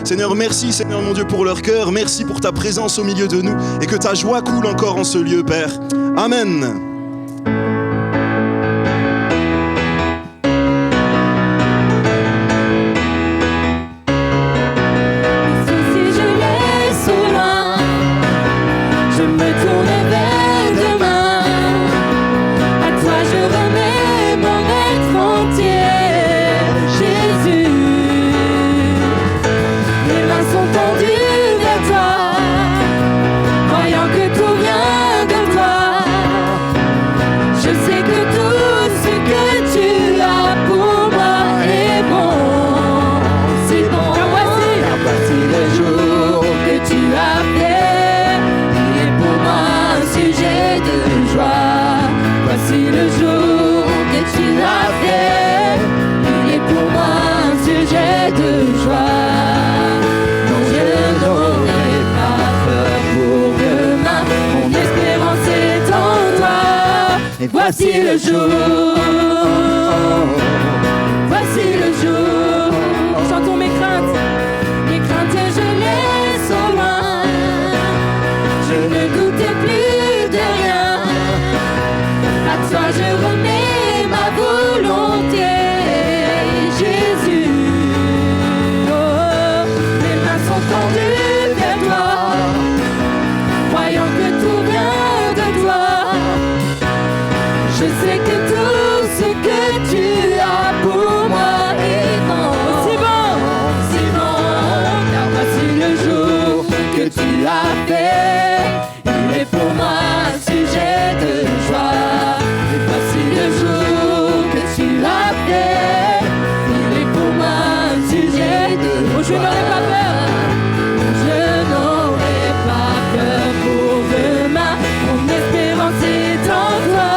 Seigneur, merci, Seigneur mon Dieu, pour leur cœur. Merci pour ta présence au milieu de nous et que ta joie coule encore en ce lieu, Père. Amen. Voici le jour, voici le jour. Chantons mes craintes je laisse au loin. Je ne doutais plus de rien. À toi je remets ma volonté, Jésus. Oh, mes mains sont tendues vers toi, croyant que tout vient de toi. Je sais que tout ce que tu as pour moi est bon. C'est bon, car voici le jour que tu as fait. Il est pour moi un sujet de joie. Et voici le jour que tu as fait. Il est pour moi un sujet de joie. Oh, je n'aurai pas peur. Je n'aurai pas peur pour demain. Mon espérance est en toi.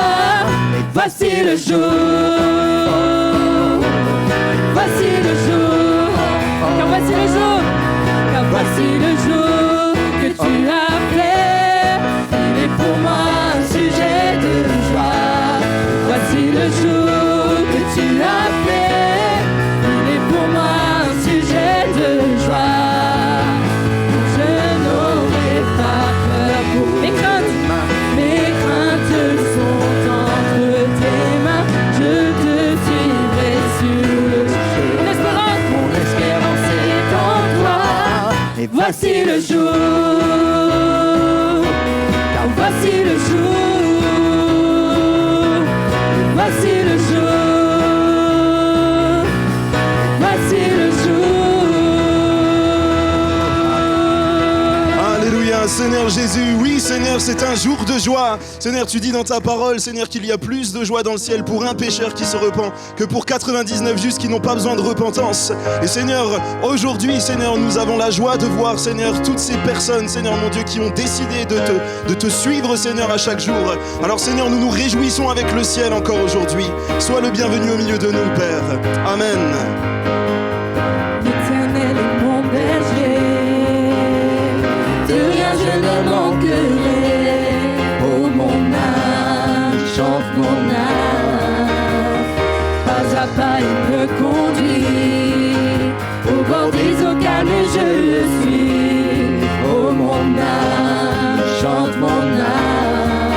Voici le jour, voici le jour, car voici le jour, car voici le jour que tu as fait. Il est pour moi un sujet de joie. Voici le jour que tu as fait. Il est pour moi un sujet de joie. Je n'aurai pas peur pour mes craintes sont entre tes mains. Je te suivrai sur le chemin. Mon espérance est en toi. Et voici le jour, car voici le jour, voici le jour, voici le jour. Alléluia, Seigneur Jésus, oui Seigneur, c'est un jour de joie. Seigneur, tu dis dans ta parole, Seigneur, qu'il y a plus de joie dans le ciel pour un pécheur qui se repent que pour 99 justes qui n'ont pas besoin de repentance. Et Seigneur, aujourd'hui, Seigneur, nous avons la joie de voir, Seigneur, toutes ces personnes, Seigneur mon Dieu, qui ont décidé de te suivre, Seigneur, à chaque jour. Alors Seigneur, nous nous réjouissons avec le ciel encore aujourd'hui. Sois le bienvenu au milieu de nous, Père. Amen. L'Éternel est mon berger, de rien je ne manquerai. Oh mon âme, chante mon âme, pas à pas il me conduit, au bord des eaux calmes je le suis. Oh mon âme, chante mon âme,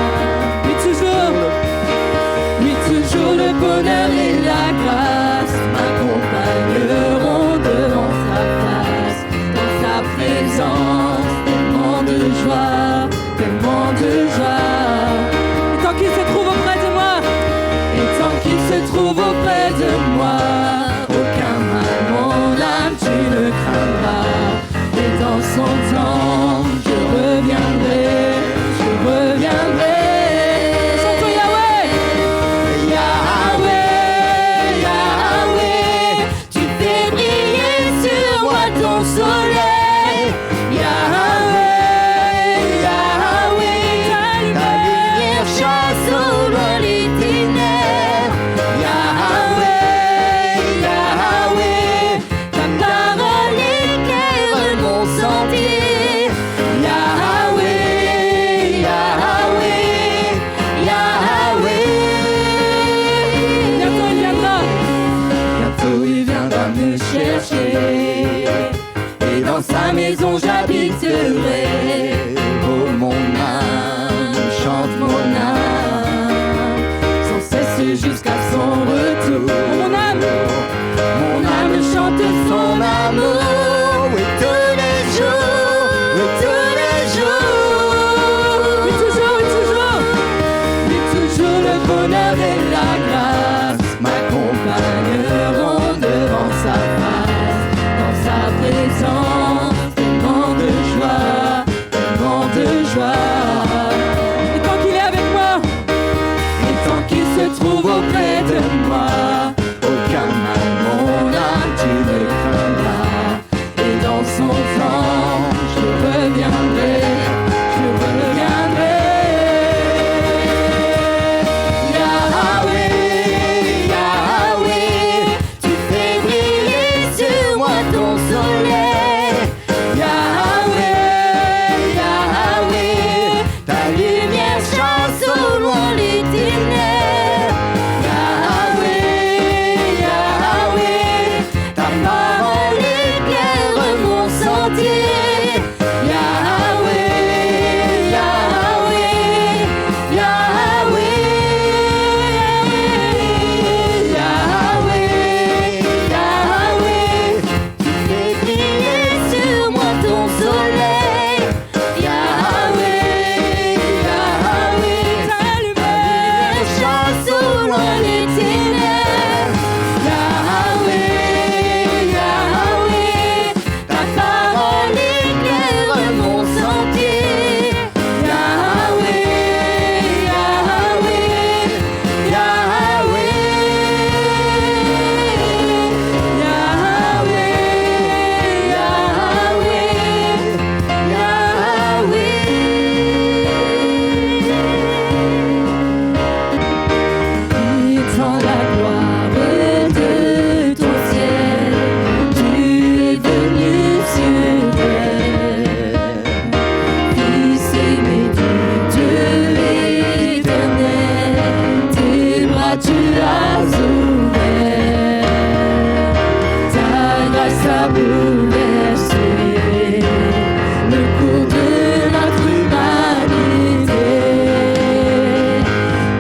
oui toujours le bonheur et la grâce m'accompagneront devant sa face, dans sa présence, tellement de joie, tellement de joie. Et tant qu'il se trouve auprès de moi, et tant qu'il se trouve auprès de moi, aucun mal mon âme tu ne craindras. Et dans son temps, je reviendrai, je reviendrai. Chantons Yahweh, Yahweh, Yahweh, tu fais briller sur moi ton soleil. Yahweh, Yahweh, ta lumière chasse au loin les ténèbres. Yahweh, Yahweh, ta parole éclaire mon sentier. Yahweh, Yahweh, Yahweh. Bientôt il viendra me chercher, et dans sa maison j'habiterai. Oh mon âme, chante mon âme, Sans cesse jusqu'à son retour. Mon âme chante son amour. oui tous les jours, oui tous les jours. Oui toujours, oui toujours. Oui toujours le bonheur et la grâce m'accompagneront devant sa face. Dans sa présence, tellement de joie, tellement de joie. Et tant qu'il est avec moi, et tant qu'il se trouve auprès de moi, Aucun mal, mon âme, tu ne craindras. et dans son temps, je reviendrai, je reviendrai. Yahweh, Yahweh, tu fais briller sur moi ton soleil. Yahweh, Yahweh, ta lumière chasse au loin les ténèbres. Yahweh, Yahweh, ta parole éclaire mon sentier. Yahweh, Yahweh, Yahweh, Yahweh, Yahweh, tu fais briller sur moi ton soleil. Yahweh, Yahweh, ta lumière chasse au loin les ténèbres. Yahweh, Yahweh, ta parole éclaire mon sentier. Yahweh, Yahweh, Yahweh, Dans la gloire de ton ciel, tu es venu sur terre. Fils aimé du Dieu éternel, tes bras tu as ouverts. Ta grâce a bouleversé le cours de notre humanité.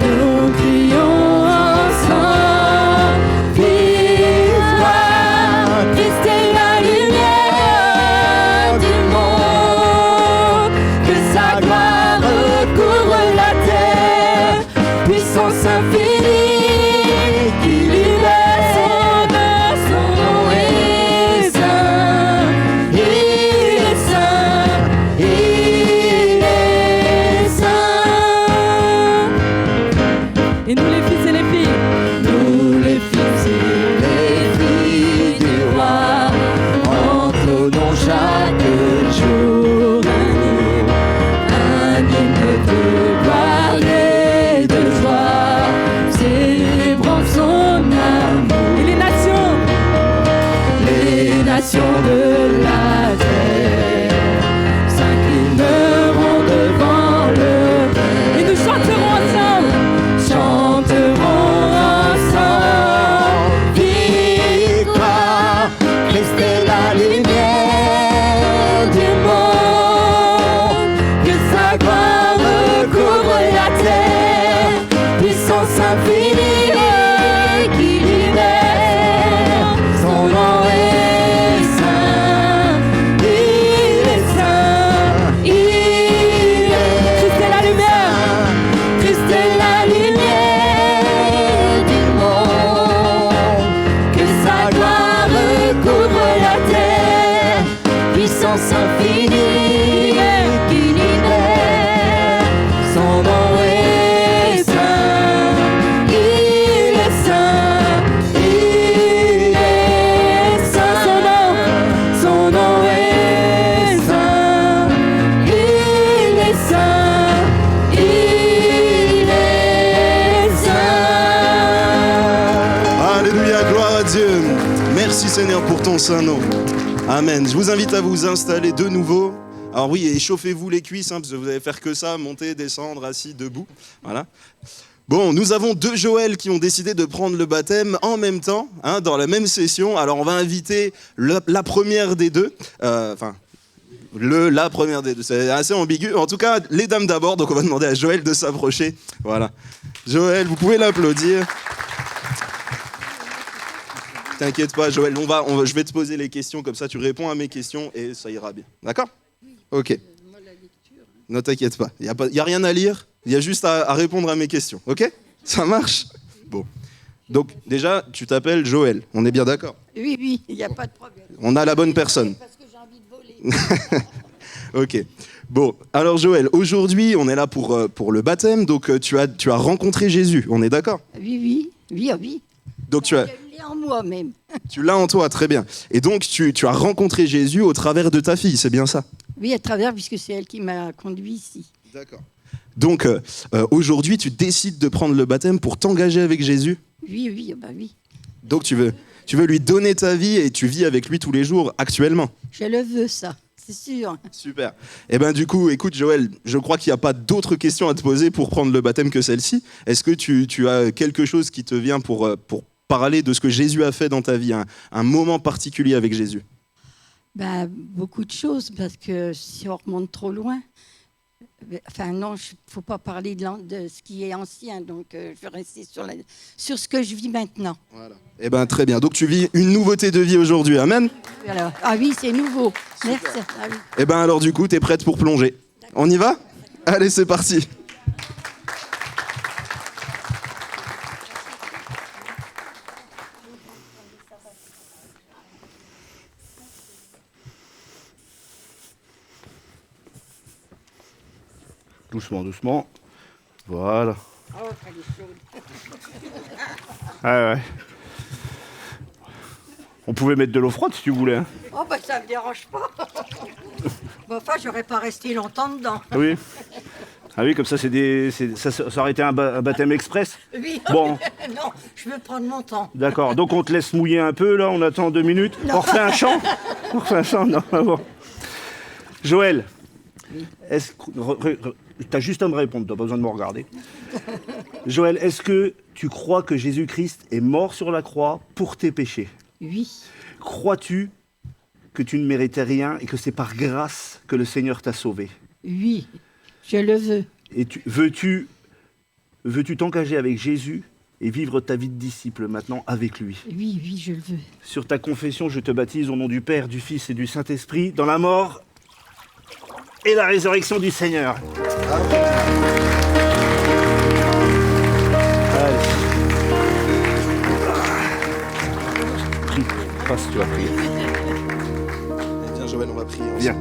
Nous crions ensemble, vive-toi, Christ est la lumière du monde, que sa gloire recouvre la terre, puissance infinie qui libère son nom est saint, il est saint, il est saint. Et nous les fils et les filles, nous les fils et les filles du roi, entonons chaque jour un hymne de gloire et de joie, célébrant son amour. Et les nations de la terre s'inclineront devant le et nous chanterons ensemble. Victoire, Christ est la lumière du monde, que sa gloire recouvre la terre, puissance infinie qui libère, son nom est saint, il est saint, il est. Christ est la lumière, Christ est la lumière du monde, que sa gloire recouvre la terre, puissance infinie qui libère, son nom est saint, il est saint, il est saint, son nom est saint, il est saint, il est saint. Alléluia, gloire à Dieu. Merci Seigneur pour ton saint nom. Amen. Je vous invite à vous installer de nouveau. Alors oui, échauffez-vous les cuisses, parce que vous allez faire que ça, monter, descendre, assis, debout. Voilà. Bon, nous avons 2 Joël qui ont décidé de prendre le baptême en même temps, dans la même session. Alors, on va inviter la première des deux. La première des deux, c'est assez ambigu. En tout cas, les dames d'abord. Donc, on va demander à Joël de s'approcher. Voilà. Joël, vous pouvez l'applaudir. T'inquiète pas, Joël. Je vais te poser les questions. Comme ça, tu réponds à mes questions et ça ira bien. D'accord ? Ok. Ne t'inquiète pas. Il n'y a rien à lire. Il y a juste à répondre à mes questions. Ok ? Ça marche ? Bon. Donc, déjà, tu t'appelles Joël. On est bien d'accord ? Oui, il n'y a pas de problème. On a la bonne personne. Parce que j'ai envie de voler. Ok. Bon, alors Joël, aujourd'hui, on est là pour le baptême. Donc, tu as rencontré Jésus. On est d'accord ? Oui. Donc, Je l'ai en moi même. tu l'as en toi, très bien. Et donc, tu as rencontré Jésus au travers de ta fille, c'est bien ça ? Oui, à travers, puisque c'est elle qui m'a conduit ici. D'accord. Donc, aujourd'hui, tu décides de prendre le baptême pour t'engager avec Jésus ? Oui. Donc, tu veux lui donner ta vie et tu vis avec lui tous les jours, actuellement ? Je le veux, ça, c'est sûr. Super. Eh bien, du coup, écoute, Joël, je crois qu'il n'y a pas d'autres questions à te poser pour prendre le baptême que celle-ci. Est-ce que tu as quelque chose qui te vient pour parler de ce que Jésus a fait dans ta vie, un moment particulier avec Jésus ? Beaucoup de choses, parce que si on remonte trop loin, il ne faut pas parler de ce qui est ancien, donc je vais rester sur ce que je vis maintenant. Voilà. Eh bien, très bien. Donc, tu vis une nouveauté de vie aujourd'hui. Amen ? Alors, ah oui, c'est nouveau. Super. Merci. Ah oui. Eh bien, alors, du coup, tu es prête pour plonger ? On y va ? Allez, c'est parti. Doucement. Voilà. Oh, elle est chaude. Ouais. On pouvait mettre de l'eau froide si tu voulais. Hein. Oh, ça me dérange pas. J'aurais pas resté longtemps dedans. Oui. Ah oui, comme ça, ça aurait été un baptême express. Oui. Bon. Non, je veux prendre mon temps. D'accord. Donc on te laisse mouiller un peu là. On attend 2 minutes. Non. On refait un chant. Non. Bon. Joël. Oui. T'as juste à me répondre, t'as pas besoin de me regarder. Joël, est-ce que tu crois que Jésus-Christ est mort sur la croix pour tes péchés ? Oui. Crois-tu que tu ne méritais rien et que c'est par grâce que le Seigneur t'a sauvé ? Oui, je le veux. Et veux-tu t'engager avec Jésus et vivre ta vie de disciple maintenant avec lui ? Oui, je le veux. Sur ta confession, je te baptise au nom du Père, du Fils et du Saint-Esprit, dans la mort et la résurrection du Seigneur. Allez. Prie, passe, tu vas prier. Viens, Joël, on va prier. Viens.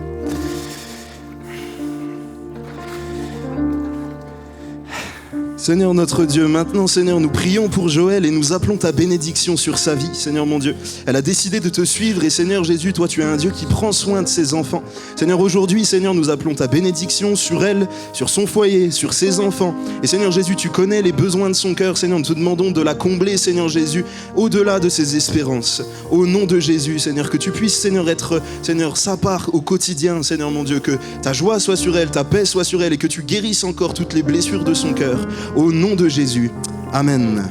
Seigneur notre Dieu, maintenant Seigneur, nous prions pour Joël et nous appelons ta bénédiction sur sa vie, Seigneur mon Dieu. Elle a décidé de te suivre et Seigneur Jésus, toi tu es un Dieu qui prend soin de ses enfants. Seigneur, aujourd'hui, Seigneur, nous appelons ta bénédiction sur elle, sur son foyer, sur ses enfants. Et Seigneur Jésus, tu connais les besoins de son cœur, Seigneur, nous te demandons de la combler, Seigneur Jésus, au-delà de ses espérances. Au nom de Jésus, Seigneur, que tu puisses, Seigneur, être, Seigneur, sa part au quotidien, Seigneur mon Dieu, que ta joie soit sur elle, ta paix soit sur elle et que tu guérisses encore toutes les blessures de son cœur. Au nom de Jésus. Amen.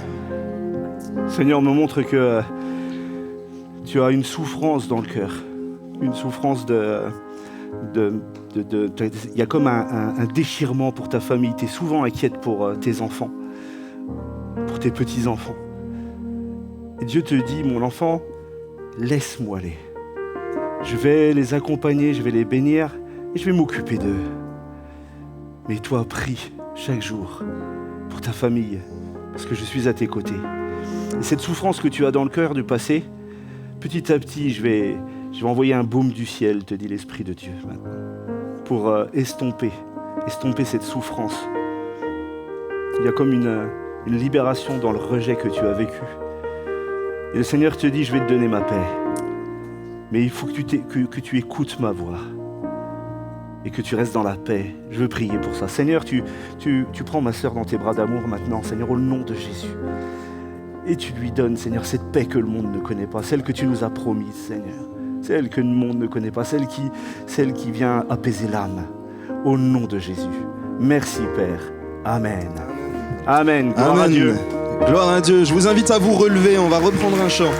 Seigneur, me montre que tu as une souffrance dans le cœur. Une souffrance il y a comme un déchirement pour ta famille. Tu es souvent inquiète pour tes enfants, pour tes petits-enfants. Et Dieu te dit, mon enfant, laisse-moi aller. Je vais les accompagner, je vais les bénir et je vais m'occuper d'eux. Mais toi, prie chaque jour pour ta famille, parce que je suis à tes côtés. Et cette souffrance que tu as dans le cœur du passé, petit à petit, je vais envoyer un baume du ciel, te dit l'Esprit de Dieu maintenant, pour estomper cette souffrance. Il y a comme une libération dans le rejet que tu as vécu. Et le Seigneur te dit, je vais te donner ma paix. Mais il faut que tu écoutes ma voix et que tu restes dans la paix. Je veux prier pour ça. Seigneur, tu prends ma sœur dans tes bras d'amour maintenant, Seigneur, au nom de Jésus. Et tu lui donnes, Seigneur, cette paix que le monde ne connaît pas, celle que tu nous as promise, Seigneur. Celle que le monde ne connaît pas, celle qui vient apaiser l'âme. Au nom de Jésus. Merci, Père. Amen. Amen. Gloire Amen. à Dieu. Gloire à Dieu. Je vous invite à vous relever. On va reprendre un chant.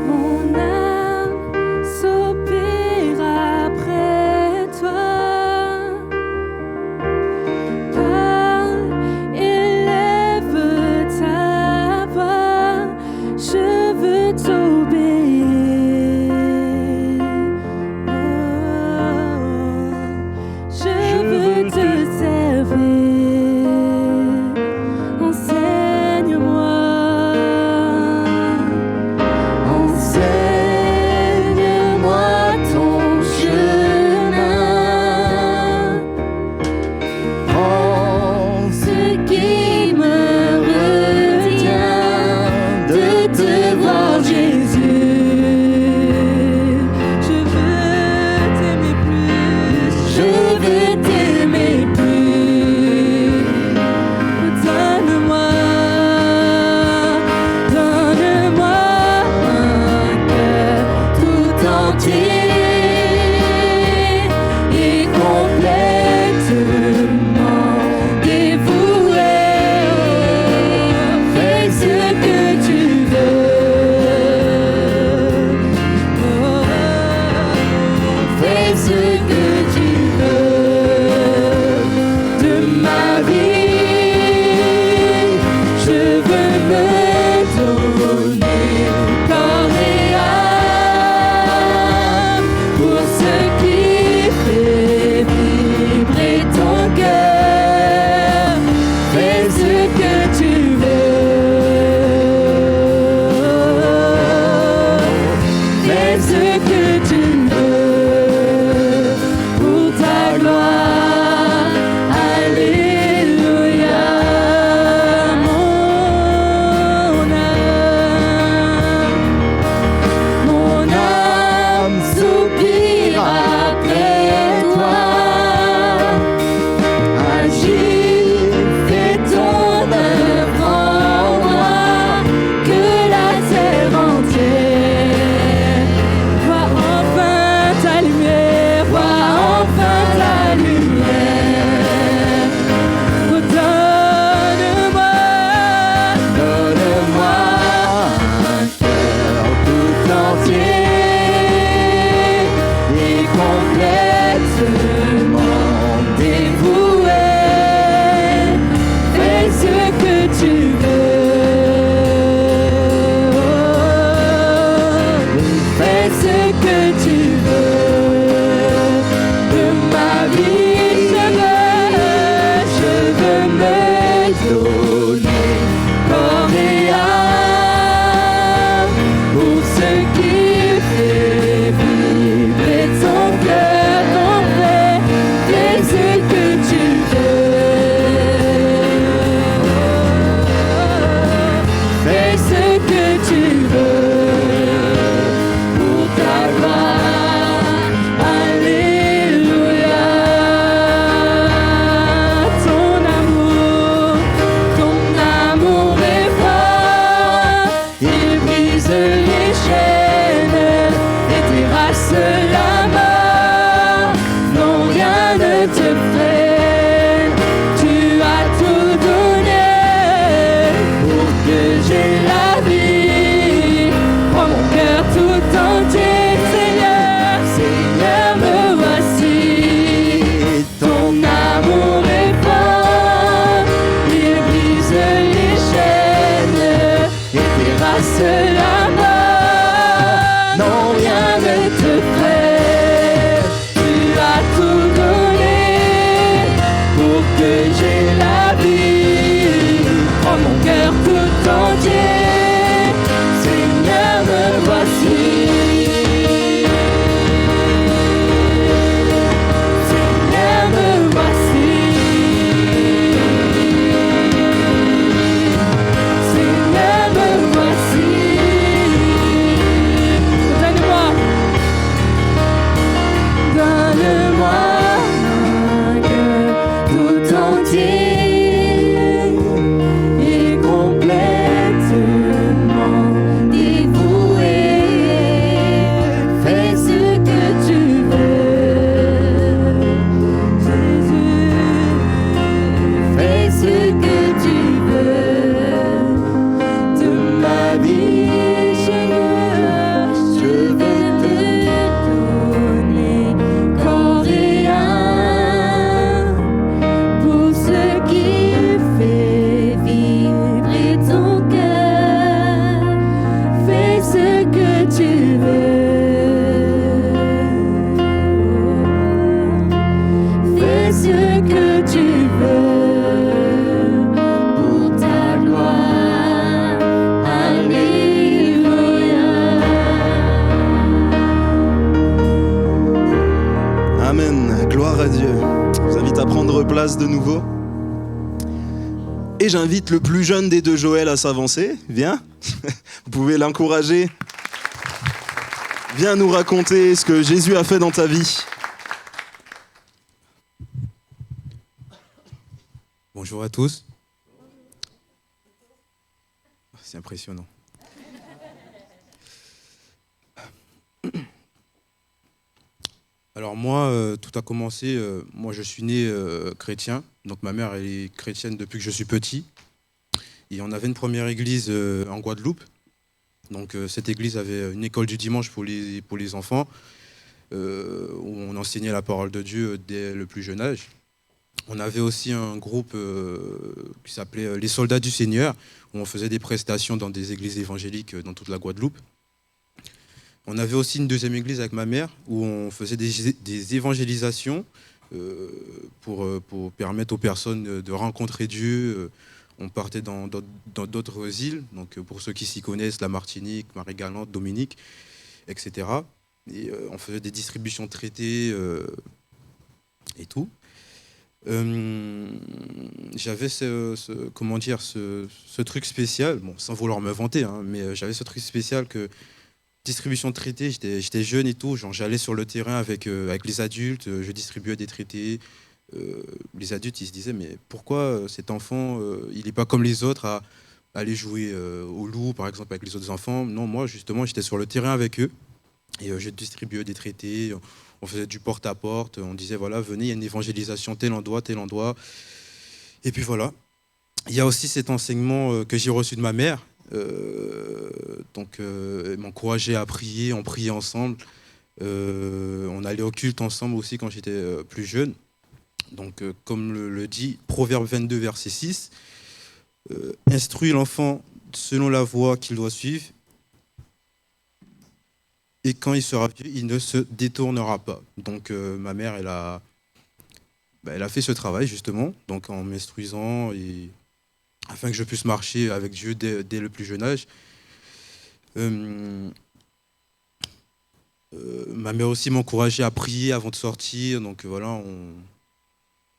Mon âme soupire après toi. Parle, élève ta voix. Je veux t'obéir. Je veux te servir. place de nouveau. Et j'invite le plus jeune des deux Joël à s'avancer. Viens, vous pouvez l'encourager. Viens nous raconter ce que Jésus a fait dans ta vie. Bonjour à tous. C'est impressionnant. Alors moi, tout a commencé, moi je suis né chrétien, donc ma mère elle est chrétienne depuis que je suis petit. Et on avait une première église en Guadeloupe. Donc cette église avait une école du dimanche pour les enfants, où on enseignait la parole de Dieu dès le plus jeune âge. On avait aussi un groupe qui s'appelait les Soldats du Seigneur, où on faisait des prestations dans des églises évangéliques dans toute la Guadeloupe. On avait aussi une deuxième église avec ma mère, où on faisait des évangélisations pour permettre aux personnes de rencontrer Dieu. On partait dans d'autres îles, donc pour ceux qui s'y connaissent, la Martinique, Marie-Galante, Dominique, etc. Et on faisait des distributions de traités et tout. J'avais ce truc spécial, bon, sans vouloir me vanter, hein, mais j'avais ce truc spécial que distribution de traités, j'étais jeune et tout, genre j'allais sur le terrain avec les adultes, je distribuais des traités. Les adultes ils se disaient mais pourquoi cet enfant il n'est pas comme les autres à aller jouer au loup par exemple avec les autres enfants. Non, moi justement j'étais sur le terrain avec eux et je distribuais des traités, on faisait du porte-à-porte, on disait voilà venez il y a une évangélisation tel endroit et puis voilà. Il y a aussi cet enseignement que j'ai reçu de ma mère, elle m'encourageait à prier, on priait ensemble, on allait au culte ensemble aussi quand j'étais plus jeune. Donc, comme le dit Proverbe 22, verset 6, instruis l'enfant selon la voie qu'il doit suivre, et quand il sera vieux, il ne se détournera pas. Donc, ma mère, elle a fait ce travail, justement, donc en m'instruisant, et afin que je puisse marcher avec Dieu dès le plus jeune âge. Ma mère aussi m'encourageait à prier avant de sortir, donc voilà,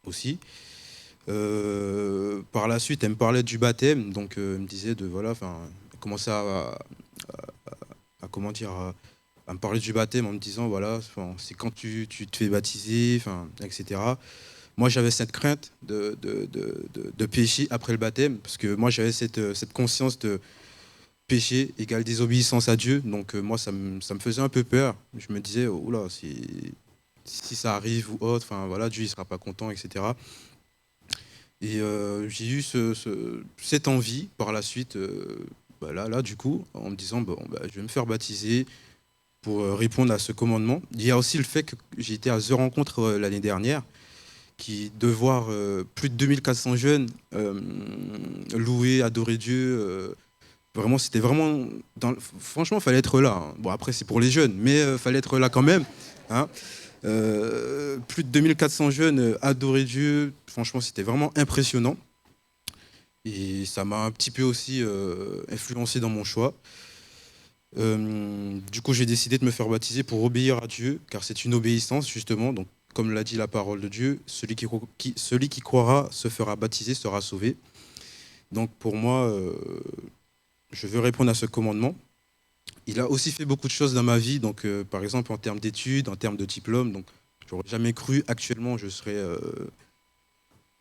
aussi. Par la suite, elle me parlait du baptême, donc elle me disait commencer à me parler du baptême en me disant voilà, c'est quand tu te fais baptiser, etc. Moi, j'avais cette crainte de pécher après le baptême, parce que moi, j'avais cette conscience de péché égale désobéissance à Dieu, donc moi, ça me faisait un peu peur. Je me disais, oula, si ça arrive ou autre, Dieu ne sera pas content, etc. Et j'ai eu cette envie par la suite, du coup, en me disant, je vais me faire baptiser pour répondre à ce commandement. Il y a aussi le fait que j'ai été à The Rencontre l'année dernière, de voir plus de 2400 jeunes louer, adorer Dieu. Vraiment, c'était vraiment... Franchement, il fallait être là. Hein. Bon, après, c'est pour les jeunes, mais il fallait être là quand même. Hein. Plus de 2400 jeunes adorer Dieu. Franchement, c'était vraiment impressionnant. Et ça m'a un petit peu aussi influencé dans mon choix. Du coup, j'ai décidé de me faire baptiser pour obéir à Dieu, car c'est une obéissance, justement. Donc, comme l'a dit la parole de Dieu, celui qui croira se fera baptiser, sera sauvé. Donc, pour moi, je veux répondre à ce commandement. Il a aussi fait beaucoup de choses dans ma vie, donc par exemple en termes d'études, en termes de diplôme. Donc, j'aurais jamais cru actuellement je serais,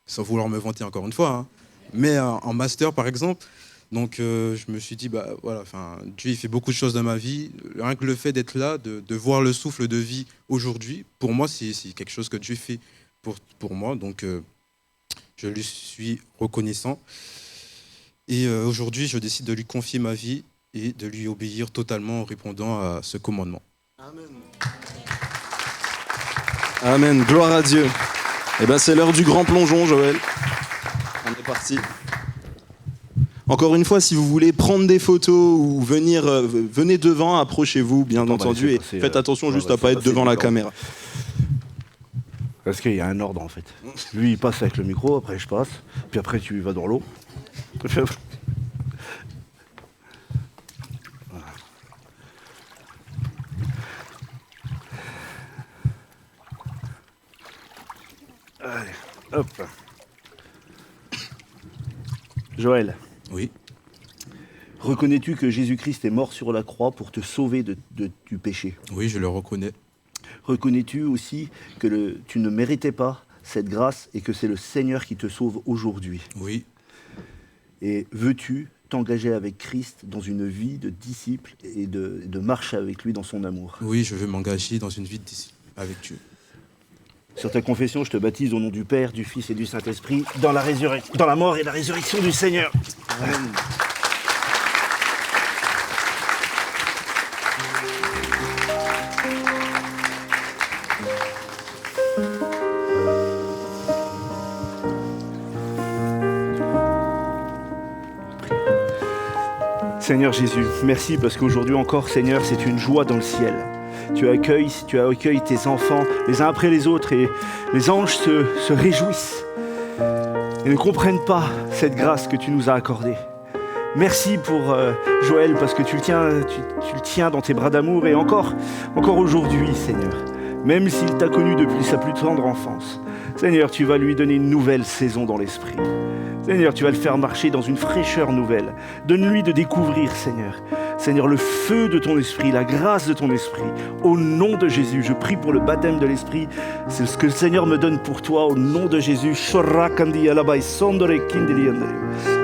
sans vouloir me vanter encore une fois, hein, mais en master par exemple. Donc je me suis dit Dieu il fait beaucoup de choses dans ma vie. Rien que le fait d'être là, de voir le souffle de vie aujourd'hui, pour moi c'est quelque chose que Dieu fait pour moi. Donc je lui suis reconnaissant. Et aujourd'hui, je décide de lui confier ma vie et de lui obéir totalement en répondant à ce commandement. Amen. Amen. Gloire à Dieu. Eh bien, c'est l'heure du grand plongeon, Joël. On est parti. Encore une fois, si vous voulez prendre des photos ou venez devant, approchez-vous, bien entendu, et faites attention juste à ne pas être devant la caméra. Parce qu'il y a un ordre, en fait. Lui, il passe avec le micro, après je passe, puis après tu vas dans l'eau. Allez, hop. Joël, Oui, reconnais-tu que Jésus-Christ est mort sur la croix pour te sauver du péché? oui, je le reconnais. Reconnais-tu aussi que tu ne méritais pas cette grâce et que c'est le Seigneur qui te sauve aujourd'hui? Oui, Et veux-tu t'engager avec Christ dans une vie de disciple et de marche avec lui dans son amour? oui, je veux m'engager dans une vie de disciple avec Dieu. Sur ta confession, je te baptise au nom du Père, du Fils et du Saint-Esprit, dans la mort et la résurrection du Seigneur. Amen. Seigneur Jésus, merci parce qu'aujourd'hui encore, Seigneur, c'est une joie dans le ciel. Tu accueilles tes enfants les uns après les autres et les anges se réjouissent et ne comprennent pas cette grâce que tu nous as accordée. Merci pour Joël parce que tu le tiens dans tes bras d'amour et encore aujourd'hui, Seigneur, même s'il t'a connu depuis sa plus tendre enfance, Seigneur, tu vas lui donner une nouvelle saison dans l'esprit. Seigneur, tu vas le faire marcher dans une fraîcheur nouvelle. Donne-lui de découvrir, Seigneur. Seigneur, le feu de ton esprit, la grâce de ton esprit. Au nom de Jésus, je prie pour le baptême de l'esprit. C'est ce que le Seigneur me donne pour toi, au nom de Jésus.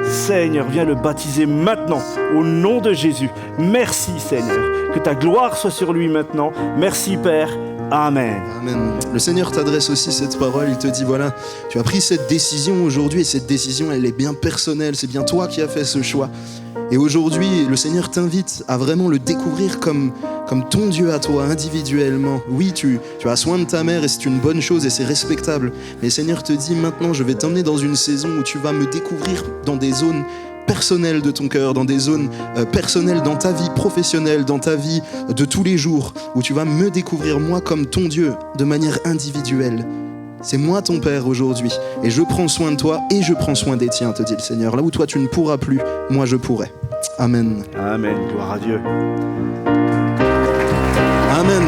Seigneur, viens le baptiser maintenant, au nom de Jésus. Merci, Seigneur. Que ta gloire soit sur lui maintenant. Merci, Père. Amen. Amen. Le Seigneur t'adresse aussi cette parole, il te dit voilà, tu as pris cette décision aujourd'hui et cette décision elle est bien personnelle, c'est bien toi qui as fait ce choix. Et aujourd'hui, le Seigneur t'invite à vraiment le découvrir comme ton Dieu à toi, individuellement. Oui, tu as soin de ta mère et c'est une bonne chose et c'est respectable. Mais le Seigneur te dit maintenant, je vais t'emmener dans une saison où tu vas me découvrir dans des zones personnelles de ton cœur, dans des zones personnelles dans ta vie professionnelle, dans ta vie de tous les jours, où tu vas me découvrir moi comme ton Dieu de manière individuelle. C'est moi ton Père aujourd'hui et je prends soin de toi et je prends soin des tiens, te dit le Seigneur. Là où toi tu ne pourras plus, moi je pourrai. Amen. Amen, gloire à Dieu. Amen.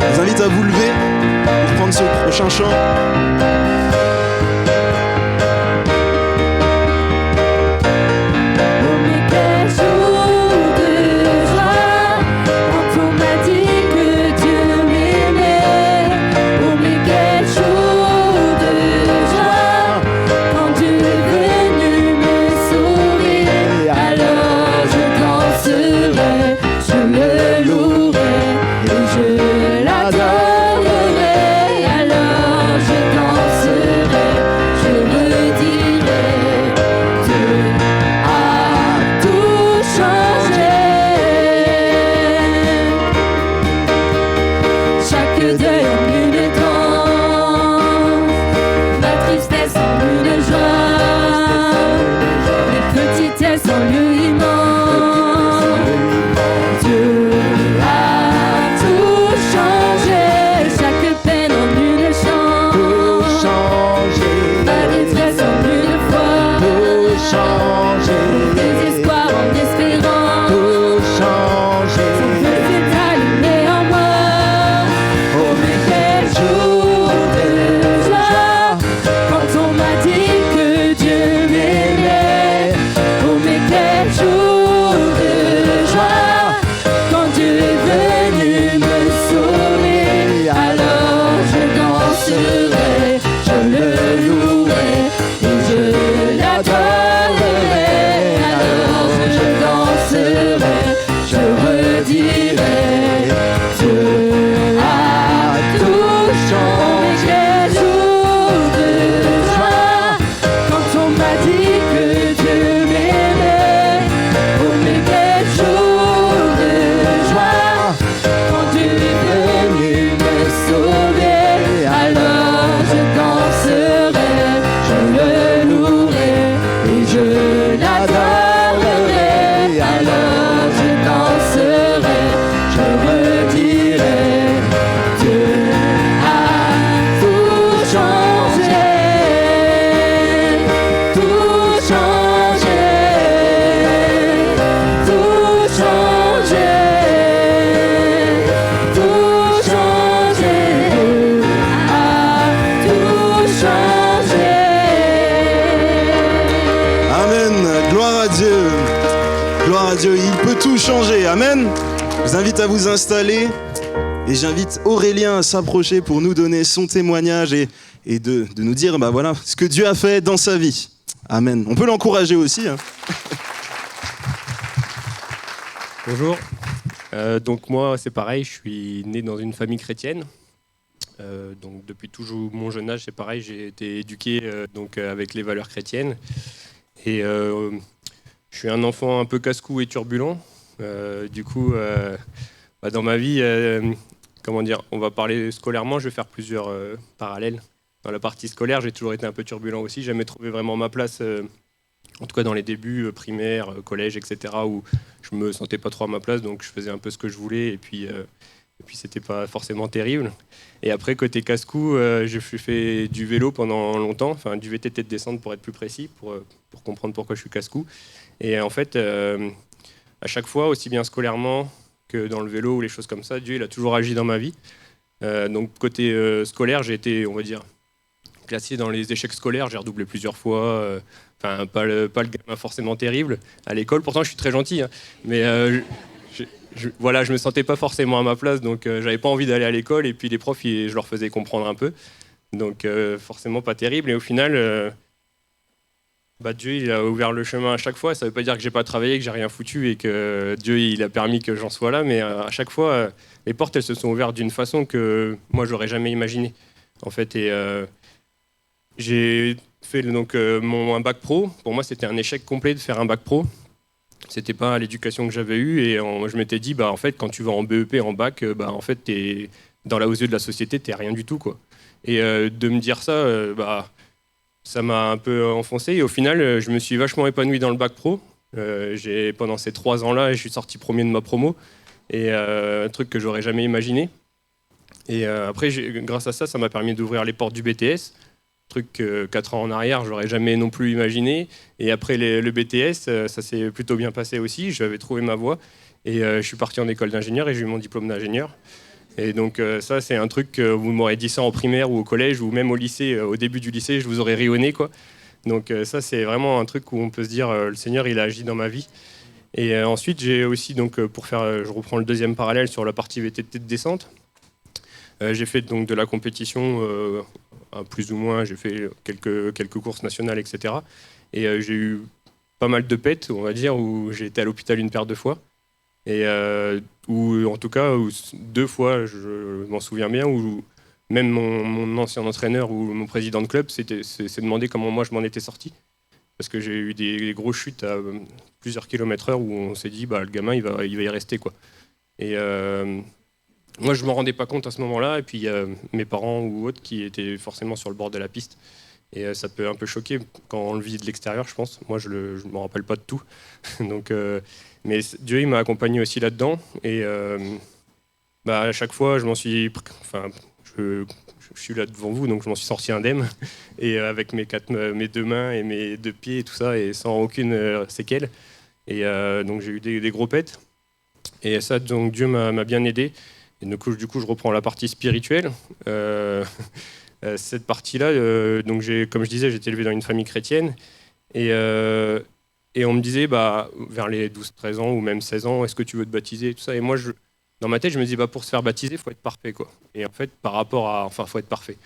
Je vous invite à vous lever pour prendre ce prochain chant. Je l'adorerai, alors je danserai. à Dieu, il peut tout changer. Amen. Je vous invite à vous installer et j'invite Aurélien à s'approcher pour nous donner son témoignage et de nous dire voilà, ce que Dieu a fait dans sa vie. Amen. On peut l'encourager aussi. Hein. Bonjour. Donc moi, c'est pareil, je suis né dans une famille chrétienne. Donc depuis toujours mon jeune âge, c'est pareil, j'ai été éduqué avec les valeurs chrétiennes. Et je suis un enfant un peu casse-cou et turbulent. Dans ma vie, on va parler scolairement, je vais faire plusieurs parallèles. Dans la partie scolaire, j'ai toujours été un peu turbulent aussi, j'ai jamais trouvé vraiment ma place, en tout cas dans les débuts primaires, collège, etc., où je me sentais pas trop à ma place, donc je faisais un peu ce que je voulais, et puis c'était pas forcément terrible. Et après, côté casse-cou, j'ai fait du vélo pendant longtemps, enfin du VTT de descente pour être plus précis, pour comprendre pourquoi je suis casse-cou. Et en fait, à chaque fois, aussi bien scolairement que dans le vélo ou les choses comme ça, Dieu il a toujours agi dans ma vie. Donc côté scolaire, j'ai été, on va dire, classé dans les échecs scolaires, j'ai redoublé plusieurs fois, pas le gamin forcément terrible à l'école, pourtant je suis très gentil, hein, mais je me sentais pas forcément à ma place, donc j'avais pas envie d'aller à l'école, et puis les profs, je leur faisais comprendre un peu, donc forcément pas terrible, et au final, Dieu il a ouvert le chemin à chaque fois. Ça veut pas dire que j'ai pas travaillé, que j'ai rien foutu, et que Dieu il a permis que j'en sois là, mais à chaque fois, les portes elles se sont ouvertes d'une façon que moi j'aurais jamais imaginé, en fait, et j'ai fait un bac pro. Pour moi, c'était un échec complet de faire un bac pro. C'était pas l'éducation que j'avais eue, et je m'étais dit, en fait, quand tu vas en BEP, en bac, en fait, t'es aux yeux de la société, t'es rien du tout, quoi. Et de me dire ça, ça m'a un peu enfoncé. Et au final, je me suis vachement épanoui dans le bac pro. Pendant ces 3 ans-là, je suis sorti premier de ma promo, et un truc que j'aurais jamais imaginé. Et après, grâce à ça, ça m'a permis d'ouvrir les portes du BTS. Truc que 4 ans en arrière, j'aurais jamais non plus imaginé. Et après le BTS, ça s'est plutôt bien passé aussi. J'avais trouvé ma voie. Et je suis parti en école d'ingénieur et j'ai eu mon diplôme d'ingénieur. Et donc ça, c'est un truc que vous m'aurez dit ça en primaire ou au collège ou même au lycée. Au début du lycée, je vous aurais rayonné, quoi. Donc ça, c'est vraiment un truc où on peut se dire le Seigneur, il a agi dans ma vie. Et ensuite, j'ai aussi, je reprends le deuxième parallèle sur la partie VTT de descente. J'ai fait donc de la compétition, plus ou moins, j'ai fait quelques courses nationales, etc. Et j'ai eu pas mal de pètes, on va dire, où j'ai été à l'hôpital une paire de fois. Et ou en tout cas, 2 fois, je m'en souviens bien, où même mon ancien entraîneur ou mon président de club s'est demandé comment moi je m'en étais sorti. Parce que j'ai eu des grosses chutes à plusieurs kilomètres/heure où on s'est dit, le gamin, il va y rester, quoi. Et moi, je ne m'en rendais pas compte à ce moment-là. Et puis, il y a mes parents ou autres qui étaient forcément sur le bord de la piste. Et ça peut un peu choquer quand on le vit de l'extérieur, je pense. Moi, je ne me rappelle pas de tout. Donc, mais Dieu, il m'a accompagné aussi là-dedans. Et à chaque fois, je m'en suis... je suis là devant vous, donc je m'en suis sorti indemne. Et avec mes 2 mains et mes 2 pieds et tout ça, et sans aucune séquelle. Et donc, j'ai eu des gros pets. Et ça, donc, Dieu m'a bien aidé. Et du coup, je reprends la partie spirituelle. Cette partie-là, comme je disais, j'ai été élevé dans une famille chrétienne. Et on me disait, vers les 12-13 ans ou même 16 ans, est-ce que tu veux te baptiser et tout ça. Et moi, dans ma tête, je me dis, pour se faire baptiser, il faut être parfait, quoi. Et en fait, faut être parfait.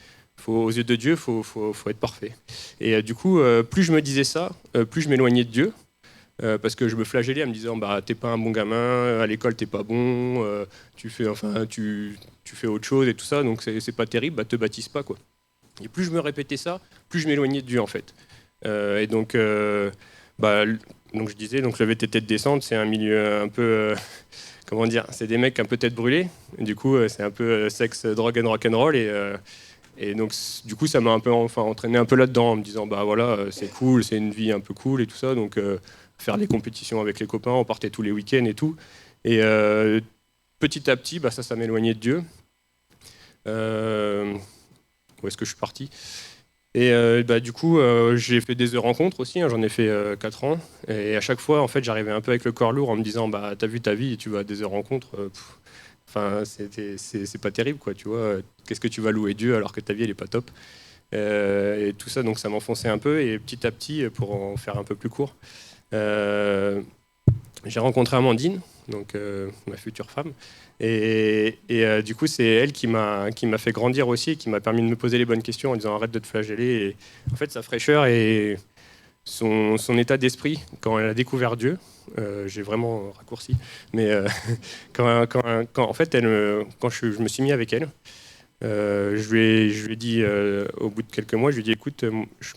Aux yeux de Dieu, faut être parfait. Et du coup, plus je me disais ça, plus je m'éloignais de Dieu. Parce que je me flagellais en me disant t'es pas un bon gamin, à l'école t'es pas bon, tu fais autre chose et tout ça, donc c'est pas terrible, te baptise pas, quoi. Et plus je me répétais ça, plus je m'éloignais de Dieu, en fait. Et donc je disais, donc le VTT de descente, c'est un milieu un peu comment dire, c'est des mecs un peu tête brûlée. Du coup c'est un peu sexe, drogue and rock'n'roll, et donc du coup ça m'a un peu entraîné un peu là-dedans en me disant c'est cool, c'est une vie un peu cool et tout ça, donc faire des compétitions avec les copains, on partait tous les week-ends et tout. Et petit à petit, ça m'éloignait de Dieu. Où est-ce que je suis parti ? Et du coup, j'ai fait des rencontres aussi, hein, j'en ai fait 4 ans. Et à chaque fois, en fait, j'arrivais un peu avec le corps lourd en me disant t'as vu ta vie et tu vas à des rencontres. C'est pas terrible, quoi, tu vois. Qu'est-ce que tu vas louer Dieu alors que ta vie, elle est pas top ? Et tout ça, donc ça m'enfonçait un peu. Et petit à petit, pour en faire un peu plus court, j'ai rencontré Amandine, donc ma future femme. Et du coup, c'est elle qui m'a fait grandir aussi, et qui m'a permis de me poser les bonnes questions en disant arrête de te flageller. Et en fait, sa fraîcheur et son état d'esprit, quand elle a découvert Dieu, j'ai vraiment raccourci, mais quand en fait, quand je me suis mis avec elle, je lui ai dit, au bout de quelques mois, je lui ai dit écoute,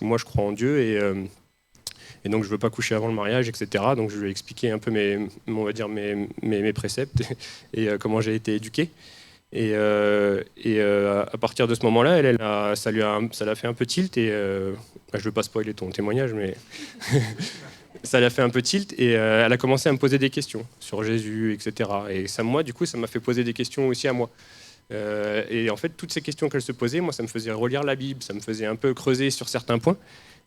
moi je crois en Dieu et donc je ne veux pas coucher avant le mariage, etc. Donc je lui ai expliqué un peu mes préceptes et comment j'ai été éduqué. Et à partir de ce moment-là, ça l'a fait un peu tilt. Et je ne veux pas spoiler ton témoignage, mais ça l'a fait un peu tilt. Et elle a commencé à me poser des questions sur Jésus, etc. Et ça, moi, du coup, ça m'a fait poser des questions aussi à moi. Et en fait, toutes ces questions qu'elle se posait, moi, ça me faisait relire la Bible, ça me faisait un peu creuser sur certains points.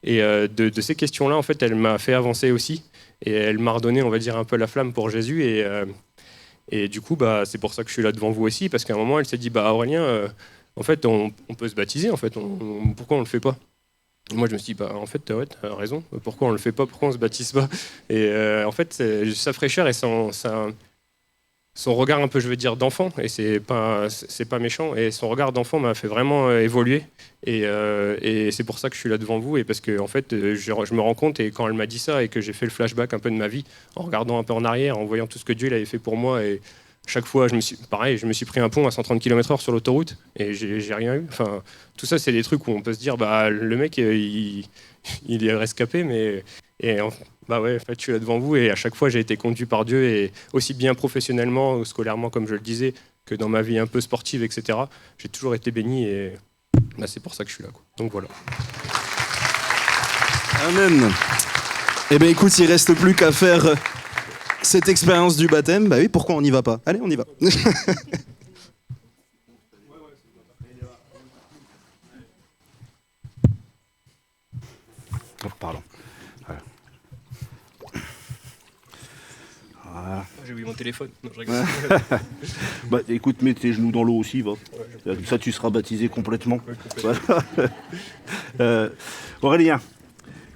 Et de ces questions-là, en fait, elle m'a fait avancer aussi. Et elle m'a redonné, on va dire, un peu la flamme pour Jésus. Et du coup, c'est pour ça que je suis là devant vous aussi, parce qu'à un moment, elle s'est dit, Aurélien, en fait, on peut se baptiser, en fait, pourquoi on le fait pas ? Et moi, je me suis dit, en fait, ouais, t'as raison, pourquoi on le fait pas, pourquoi on se baptise pas ? Et en fait, sa fraîcheur et son regard un peu, je veux dire, d'enfant, et c'est pas méchant, et son regard d'enfant m'a fait vraiment évoluer, et c'est pour ça que je suis là devant vous, et parce que en fait, je me rends compte, et quand elle m'a dit ça, et que j'ai fait le flashback un peu de ma vie, en regardant un peu en arrière, en voyant tout ce que Dieu il avait fait pour moi, et chaque fois, je me suis pris un pont à 130 km/h sur l'autoroute, et j'ai rien eu. Enfin, tout ça, c'est des trucs où on peut se dire, le mec, il est rescapé, mais... ouais, en fait, je suis là devant vous et à chaque fois, j'ai été conduit par Dieu, et aussi bien professionnellement ou scolairement, comme je le disais, que dans ma vie un peu sportive, etc. J'ai toujours été béni et c'est pour ça que je suis là, quoi. Donc voilà. Amen. Eh bien écoute, il reste plus qu'à faire cette expérience du baptême. Bah oui, pourquoi on n'y va pas ? Allez, on y va. Oh, pardon. Voilà. J'ai oublié mon téléphone. Non, je rigole. Écoute, mets tes genoux dans l'eau aussi, va. Comme ça, tu seras baptisé complètement. Voilà. Aurélien,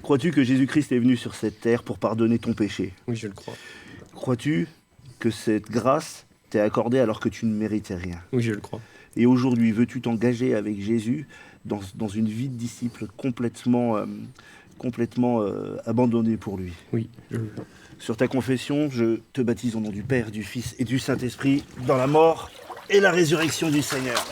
crois-tu que Jésus-Christ est venu sur cette terre pour pardonner ton péché ? Oui, je le crois. Crois-tu que cette grâce t'est accordée alors que tu ne méritais rien ? Oui, je le crois. Et aujourd'hui, veux-tu t'engager avec Jésus dans une vie de disciple complètement abandonnée pour lui ? Oui, je le veux. Sur ta confession, je te baptise au nom du Père, du Fils et du Saint-Esprit, dans la mort et la résurrection du Seigneur.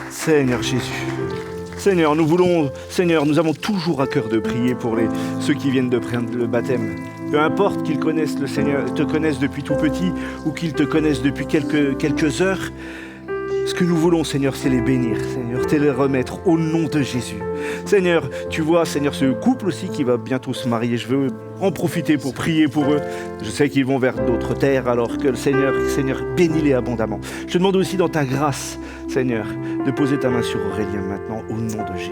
Seigneur Jésus, Seigneur, nous avons toujours à cœur de prier pour ceux qui viennent de prendre le baptême. Peu importe qu'ils connaissent le Seigneur, te connaissent depuis tout petit ou qu'ils te connaissent depuis quelques heures, ce que nous voulons, Seigneur, c'est les bénir, Seigneur, c'est les remettre au nom de Jésus. Seigneur, tu vois, Seigneur, ce couple aussi qui va bientôt se marier, je veux en profiter pour prier pour eux. Je sais qu'ils vont vers d'autres terres, alors que le Seigneur, bénis-les abondamment. Je te demande aussi dans ta grâce, Seigneur, de poser ta main sur Aurélien maintenant, au nom de Jésus.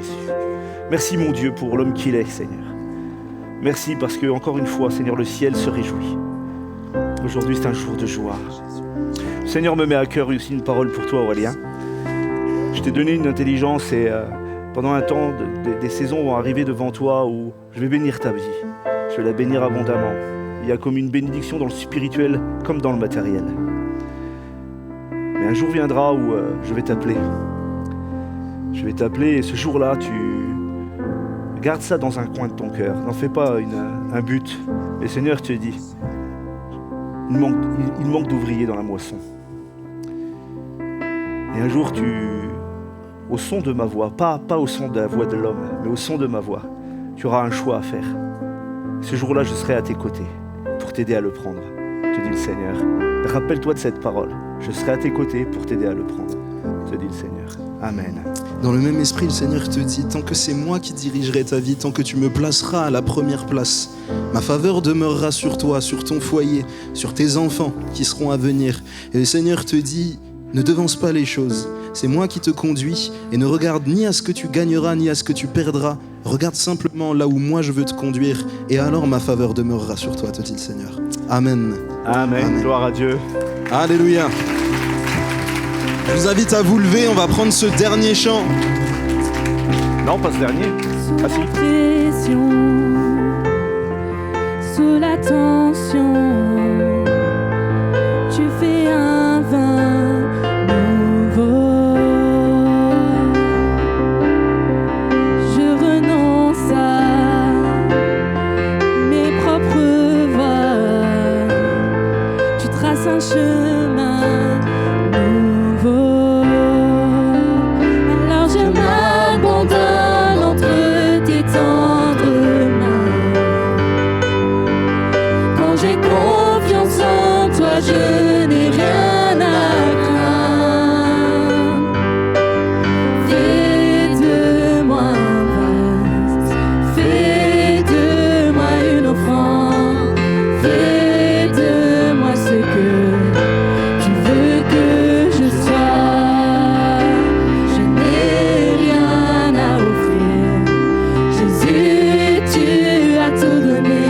Merci, mon Dieu, pour l'homme qu'il est, Seigneur. Merci parce que, encore une fois, Seigneur, le ciel se réjouit. Aujourd'hui, c'est un jour de joie. Le Seigneur me met à cœur aussi une parole pour toi, Aurélien. Je t'ai donné une intelligence et pendant un temps, des saisons vont arriver devant toi où je vais bénir ta vie. Je vais la bénir abondamment. Il y a comme une bénédiction dans le spirituel comme dans le matériel. Mais un jour viendra où je vais t'appeler. Je vais t'appeler et ce jour-là, tu gardes ça dans un coin de ton cœur. N'en fais pas un but. Et Seigneur te dit, il manque d'ouvriers dans la moisson. Et un jour, au son de ma voix, pas au son de la voix de l'homme, mais au son de ma voix, tu auras un choix à faire. Ce jour-là, je serai à tes côtés pour t'aider à le prendre, te dit le Seigneur. Rappelle-toi de cette parole. Je serai à tes côtés pour t'aider à le prendre, te dit le Seigneur. Amen. Dans le même esprit, le Seigneur te dit, tant que c'est moi qui dirigerai ta vie, tant que tu me placeras à la première place, ma faveur demeurera sur toi, sur ton foyer, sur tes enfants qui seront à venir. Et le Seigneur te dit, ne devance pas les choses. C'est moi qui te conduis et ne regarde ni à ce que tu gagneras ni à ce que tu perdras. Regarde simplement là où moi je veux te conduire et alors ma faveur demeurera sur toi, te dit le Seigneur. Amen. Amen. Gloire à Dieu. Alléluia. Je vous invite à vous lever, on va prendre ce dernier chant. Non, pas ce dernier. Sous Ah si. la pression, sous la tension, tu fais un vin nouveau. Je renonce à mes propres voies. Tu traces un chemin nouveau. Alors je m'abandonne entre tes tendres mains. Quand j'ai confiance en toi, je n'ai rien à craindre. Fais de moi un vase, fais de moi une offrande, fais de moi ce que tu veux que je sois. Je n'ai rien à offrir. Jésus, tu as tout donné.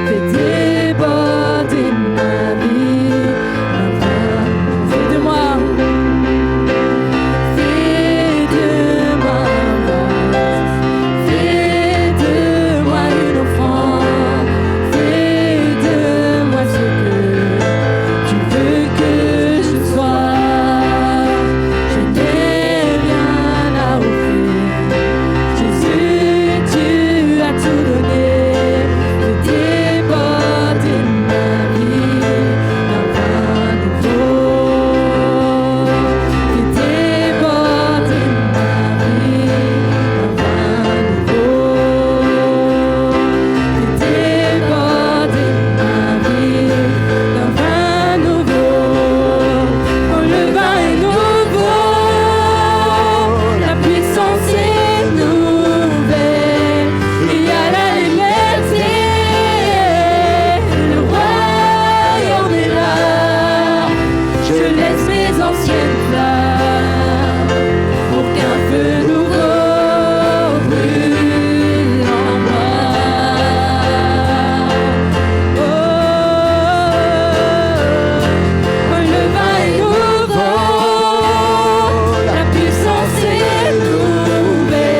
Fais déborder ma vie. Fais de moi. Fais de moi un vase. Fais de moi une offrande. Fais de moi ce que tu veux que je sois. Je n'ai rien à offrir. Jésus, tu as tout donné. Fais déborder ma vie d'un vin nouveau. Fais déborder ma vie d'un vin nouveau. Fais déborder ma vie d'un vin nouveau. Quand le vin est nouveau, la puissance est nouvelle. Il y a la liberté, le royaume est là. Je laisse mes anciennes flammes pour qu'un feu nouveau brûle en moi. Quand le vin est nouveau, la puissance est nouvelle.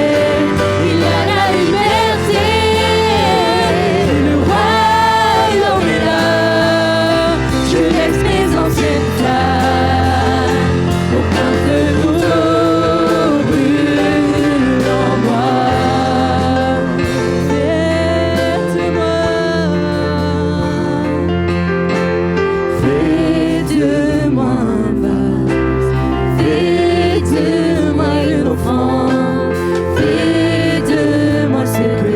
Il y a la liberté, le royaume est là. Je laisse mes anciennes flammes pour qu'un feu nouveau brûle en moi. Fais de moi un vase, fais de moi une offrande, fais de moi ce que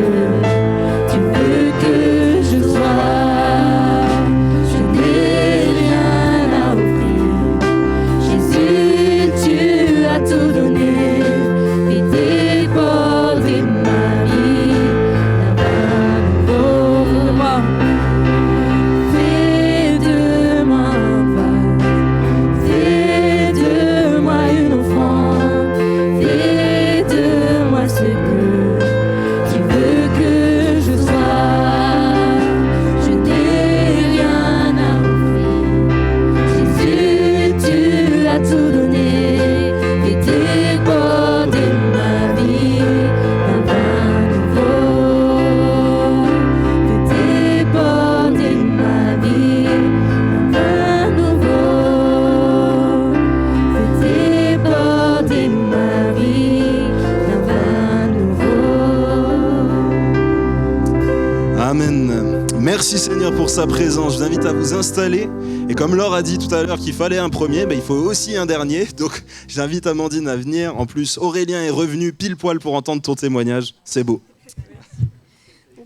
tu veux que je sois. Je n'ai rien à offrir. Jésus, tu as tout donné. Fais déborder ma vie d'un vin nouveau. Fais de moi un vase, fais de moi une offrande, fais de moi ce que tu veux que je sois. Je n'ai rien à offrir. Jésus, tu as tout donné. Fais déborder ma vie d'un vin nouveau. Fais déborder ma vie d'un vin nouveau. Fais déborder ma vie d'un vin nouveau. Amen. Merci Seigneur pour sa présence. Je vous invite à vous installer. Et comme Laure a dit tout à l'heure qu'il fallait un premier, il faut aussi un dernier. Donc j'invite Amandine à venir. En plus, Aurélien est revenu pile poil pour entendre ton témoignage. C'est beau.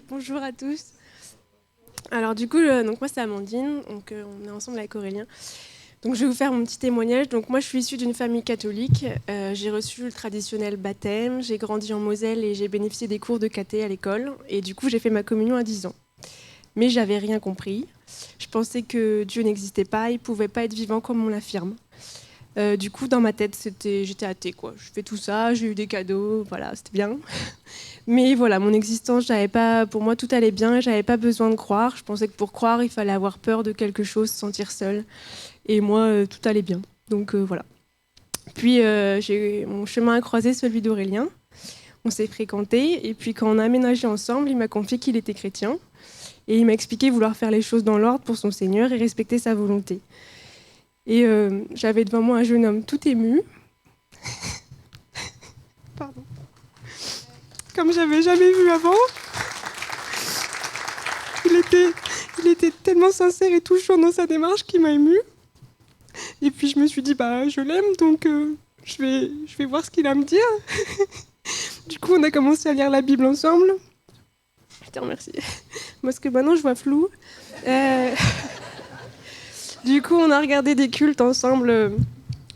Bonjour à tous. Alors du coup, donc moi c'est Amandine, donc on est ensemble avec Aurélien. Donc je vais vous faire mon petit témoignage. Donc moi je suis issue d'une famille catholique. J'ai reçu le traditionnel baptême, j'ai grandi en Moselle et j'ai bénéficié des cours de caté à l'école. Et du coup j'ai fait ma communion à 10 ans. Mais j'avais rien compris. Je pensais que Dieu n'existait pas, il pouvait pas être vivant comme on l'affirme. Du coup, dans ma tête, j'étais athée, quoi. Je fais tout ça, j'ai eu des cadeaux, voilà, c'était bien. Mais voilà, mon existence, pour moi, tout allait bien, j'avais pas besoin de croire. Je pensais que pour croire, il fallait avoir peur de quelque chose, se sentir seul. Et moi, tout allait bien. Donc voilà. Puis mon chemin a croisé celui d'Aurélien. On s'est fréquentés et puis quand on a aménagé ensemble, il m'a confié qu'il était chrétien et il m'a expliqué vouloir faire les choses dans l'ordre pour son Seigneur et respecter sa volonté. Et j'avais devant moi un jeune homme tout ému. Pardon. Comme j'avais jamais vu avant. Il était tellement sincère et touchant dans sa démarche qu'il m'a ému. Et puis je me suis dit, je l'aime, donc je vais voir ce qu'il a à me dire. Du coup, on a commencé à lire la Bible ensemble. Je te remercie. Parce que maintenant, je vois flou. Du coup, on a regardé des cultes ensemble,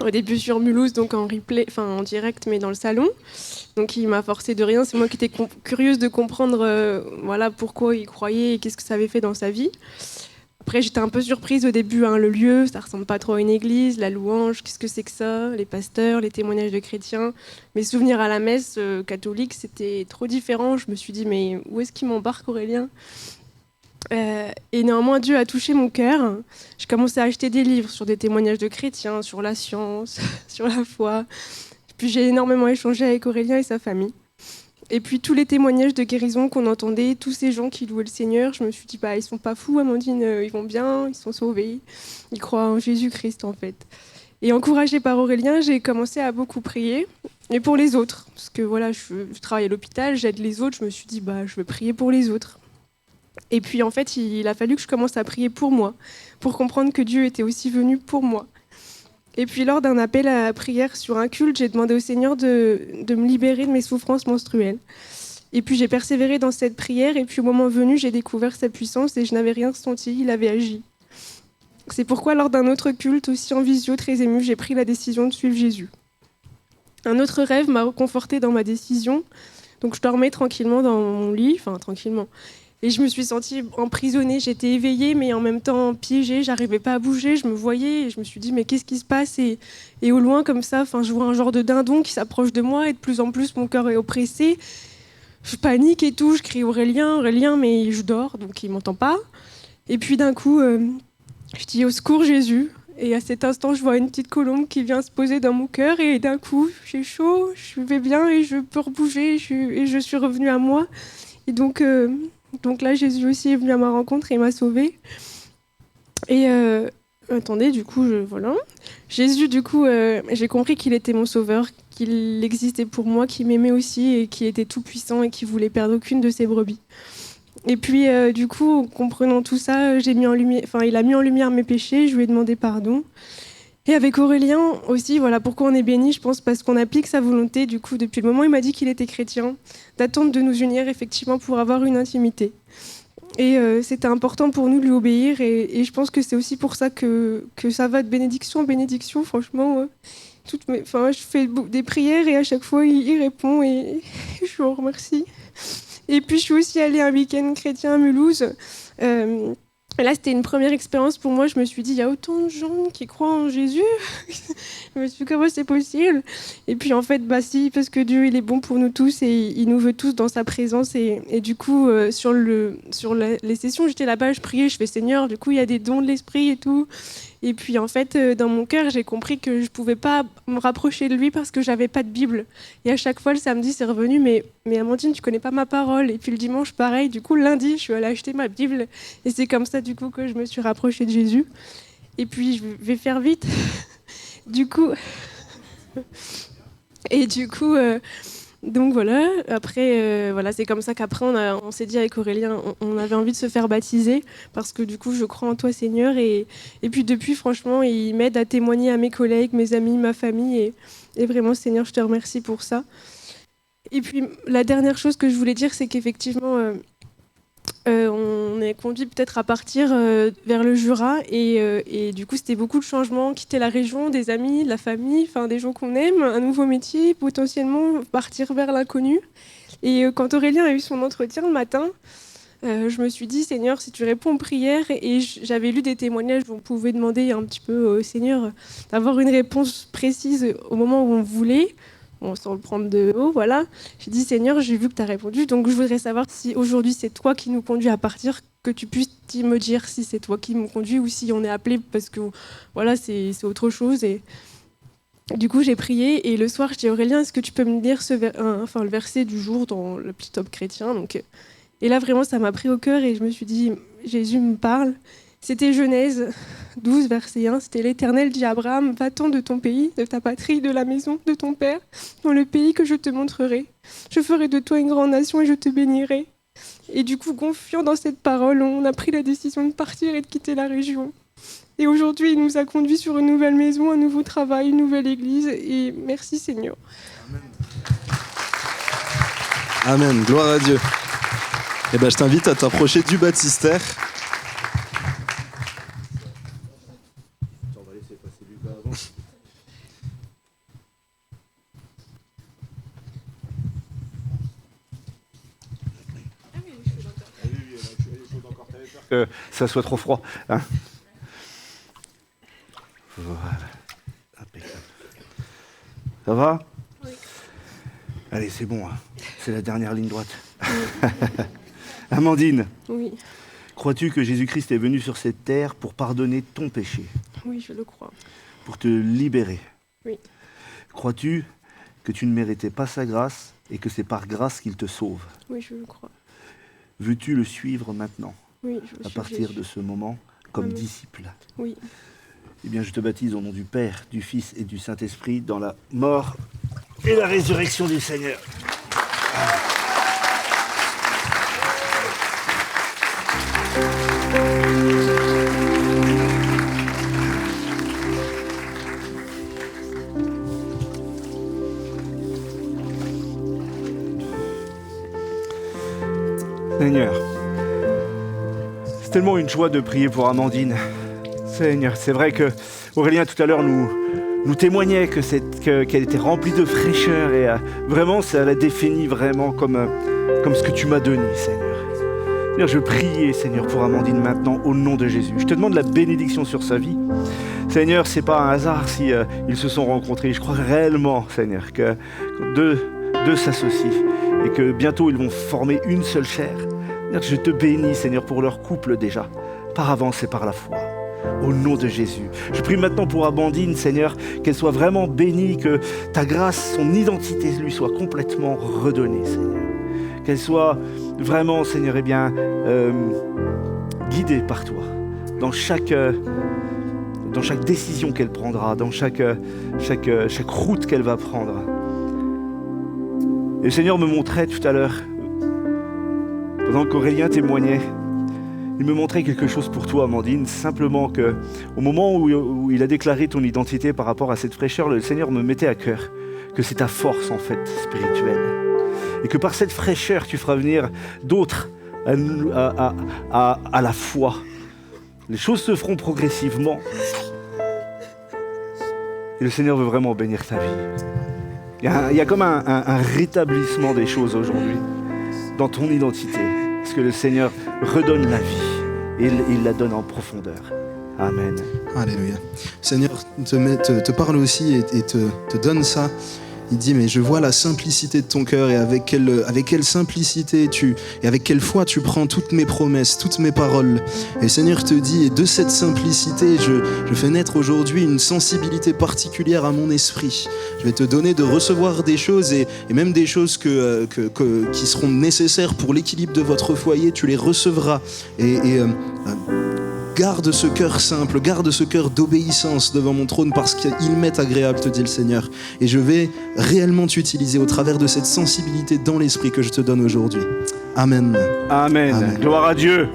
au début sur Mulhouse, donc en replay, enfin en direct, mais dans le salon. Donc il m'a forcé de rien. C'est moi qui étais curieuse de comprendre voilà, pourquoi il croyait et qu'est-ce que ça avait fait dans sa vie. Après, j'étais un peu surprise au début. Le lieu, ça ressemble pas trop à une église. La louange, qu'est-ce que c'est que ça? Les pasteurs, les témoignages de chrétiens. Mes souvenirs à la messe catholique, c'était trop différent. Je me suis dit, mais où est-ce qu'il m'embarque, Aurélien? Et néanmoins, Dieu a touché mon cœur. J'ai commencé à acheter des livres sur des témoignages de chrétiens, sur la science, sur la foi. Puis j'ai énormément échangé avec Aurélien et sa famille. Et puis tous les témoignages de guérison qu'on entendait, tous ces gens qui louaient le Seigneur, je me suis dit, ils sont pas fous, Amandine, ils vont bien, ils sont sauvés. Ils croient en Jésus-Christ, en fait. Et encouragée par Aurélien, j'ai commencé à beaucoup prier. Et pour les autres, parce que voilà, je travaille à l'hôpital, j'aide les autres, je me suis dit, je vais prier pour les autres. Et puis en fait, il a fallu que je commence à prier pour moi, pour comprendre que Dieu était aussi venu pour moi. Et puis lors d'un appel à la prière sur un culte, j'ai demandé au Seigneur de me libérer de mes souffrances menstruelles. Et puis j'ai persévéré dans cette prière, et puis au moment venu, j'ai découvert sa puissance et je n'avais rien ressenti, il avait agi. C'est pourquoi lors d'un autre culte, aussi en visio, très ému, j'ai pris la décision de suivre Jésus. Un autre rêve m'a reconfortée dans ma décision, donc je dormais tranquillement dans mon lit, enfin tranquillement. Et je me suis sentie emprisonnée, j'étais éveillée, mais en même temps piégée, j'arrivais pas à bouger, je me voyais, et je me suis dit, mais qu'est-ce qui se passe? Et au loin, comme ça, je vois un genre de dindon qui s'approche de moi, et de plus en plus, mon cœur est oppressé. Je panique et tout, je crie Aurélien, mais je dors, donc il m'entend pas. Et puis d'un coup, je dis, au secours Jésus. Et à cet instant, je vois une petite colombe qui vient se poser dans mon cœur, et d'un coup, j'ai chaud, je vais bien, et je peux rebouger, et je suis revenue à moi. Et donc là, Jésus aussi est venu à ma rencontre et m'a sauvée. Et attendez, du coup, voilà. Jésus, du coup, j'ai compris qu'il était mon sauveur, qu'il existait pour moi, qu'il m'aimait aussi et qu'il était tout puissant et qu'il voulait perdre aucune de ses brebis. Et puis, du coup, en comprenant tout ça, il a mis en lumière mes péchés, je lui ai demandé pardon. Et avec Aurélien aussi, voilà pourquoi on est bénis, je pense, parce qu'on applique sa volonté. Du coup, depuis le moment où il m'a dit qu'il était chrétien, d'attendre de nous unir effectivement pour avoir une intimité. Et c'était important pour nous de lui obéir. Et je pense que c'est aussi pour ça que ça va de bénédiction en bénédiction. Franchement, je fais des prières et à chaque fois, il répond et je vous remercie. Et puis, je suis aussi allée un week-end chrétien à Mulhouse. Et là, c'était une première expérience pour moi. Je me suis dit, il y a autant de gens qui croient en Jésus. Je me suis dit, comment c'est possible? Et puis, en fait, si, parce que Dieu, il est bon pour nous tous et il nous veut tous dans sa présence. Et du coup, sur les sessions, j'étais là-bas, je priais, je fais Seigneur. Du coup, il y a des dons de l'esprit et tout. Et puis, en fait, dans mon cœur, j'ai compris que je ne pouvais pas me rapprocher de lui parce que je n'avais pas de Bible. Et à chaque fois, le samedi, c'est revenu, mais Amandine, tu ne connais pas ma parole. Et puis le dimanche, pareil. Du coup, lundi, je suis allée acheter ma Bible. Et c'est comme ça, du coup, que je me suis rapprochée de Jésus. Et puis, je vais faire vite. Du coup... Et du coup... Donc voilà, après, c'est comme ça qu'après on s'est dit avec Aurélien, on avait envie de se faire baptiser parce que du coup je crois en toi Seigneur et puis depuis franchement il m'aide à témoigner à mes collègues, mes amis, ma famille et vraiment Seigneur je te remercie pour ça. Et puis la dernière chose que je voulais dire c'est qu'effectivement on est conduit peut-être à partir vers le Jura et du coup c'était beaucoup de changements, quitter la région, des amis, de la famille, des gens qu'on aime, un nouveau métier, potentiellement partir vers l'inconnu. Et quand Aurélien a eu son entretien le matin, je me suis dit Seigneur si tu réponds aux prières et j'avais lu des témoignages où on pouvait demander un petit peu au Seigneur d'avoir une réponse précise au moment où on voulait. Bon, sans le prendre de haut, voilà. J'ai dit, Seigneur, j'ai vu que tu as répondu, donc je voudrais savoir si aujourd'hui c'est toi qui nous conduis à partir, que tu puisses me dire si c'est toi qui me conduis ou si on est appelé parce que voilà, c'est autre chose. Et Du coup, j'ai prié et le soir, je dis Aurélien, est-ce que tu peux me lire le verset du jour dans le petit top chrétien Et là, vraiment, ça m'a pris au cœur et je me suis dit, Jésus me parle. C'était Genèse 12, verset 1. C'était l'Éternel dit à Abraham, va-t'en de ton pays, de ta patrie, de la maison de ton père, dans le pays que je te montrerai. Je ferai de toi une grande nation et je te bénirai. Et du coup, confiant dans cette parole, on a pris la décision de partir et de quitter la région. Et aujourd'hui, il nous a conduits sur une nouvelle maison, un nouveau travail, une nouvelle église. Et merci Seigneur. Amen, gloire à Dieu. Eh ben, je t'invite à t'approcher du baptistère. Que ça soit trop froid. Hein, voilà. Impeccable. Ça va? Oui. Allez, c'est bon. Hein. C'est la dernière ligne droite. Oui. Amandine, oui. Crois-tu que Jésus-Christ est venu sur cette terre pour pardonner ton péché? Oui, je le crois. Pour te libérer? Oui. Crois-tu que tu ne méritais pas sa grâce et que c'est par grâce qu'il te sauve? Oui, je le crois. Veux-tu le suivre maintenant? Oui, à partir de ce moment, comme disciple. Oui. Eh bien, je te baptise au nom du Père, du Fils et du Saint-Esprit dans la mort et la résurrection du Seigneur. Seigneur, c'est tellement une joie de prier pour Amandine. Seigneur, c'est vrai que Aurélien tout à l'heure nous témoignait qu'elle était remplie de fraîcheur et vraiment ça la définit vraiment comme ce que tu m'as donné, Seigneur. Seigneur, je prie, Seigneur, pour Amandine maintenant au nom de Jésus. Je te demande la bénédiction sur sa vie. Seigneur, c'est pas un hasard si ils se sont rencontrés. Je crois réellement, Seigneur, que deux s'associent et que bientôt ils vont former une seule chair. Seigneur, je te bénis, Seigneur, pour leur couple déjà, par avance et par la foi. Au nom de Jésus. Je prie maintenant pour Amandine, Seigneur, qu'elle soit vraiment bénie, que ta grâce, son identité lui soit complètement redonnée, Seigneur. Qu'elle soit vraiment, Seigneur, guidée par toi dans chaque décision qu'elle prendra, dans chaque route qu'elle va prendre. Et le Seigneur me montrait tout à l'heure, pendant qu'Aurélien témoignait, il me montrait quelque chose pour toi, Amandine, simplement qu'au moment où il a déclaré ton identité par rapport à cette fraîcheur, le Seigneur me mettait à cœur que c'est ta force, en fait, spirituelle. Et que par cette fraîcheur, tu feras venir d'autres à la foi. Les choses se feront progressivement. Et le Seigneur veut vraiment bénir ta vie. Il y a comme un rétablissement des choses aujourd'hui, dans ton identité. Parce que le Seigneur redonne la vie et il la donne en profondeur. Amen. Alléluia. Seigneur te parle aussi et te donne ça. Il dit, mais je vois la simplicité de ton cœur et avec quelle simplicité et avec quelle foi tu prends toutes mes promesses, toutes mes paroles. Et le Seigneur te dit, et de cette simplicité, je fais naître aujourd'hui une sensibilité particulière à mon esprit. Je vais te donner de recevoir des choses et même des choses qui seront nécessaires pour l'équilibre de votre foyer, tu les recevras. Garde ce cœur simple, garde ce cœur d'obéissance devant mon trône parce qu'il m'est agréable, te dit le Seigneur. Et je vais réellement t'utiliser au travers de cette sensibilité dans l'esprit que je te donne aujourd'hui. Amen. Amen. Amen. Gloire à Dieu.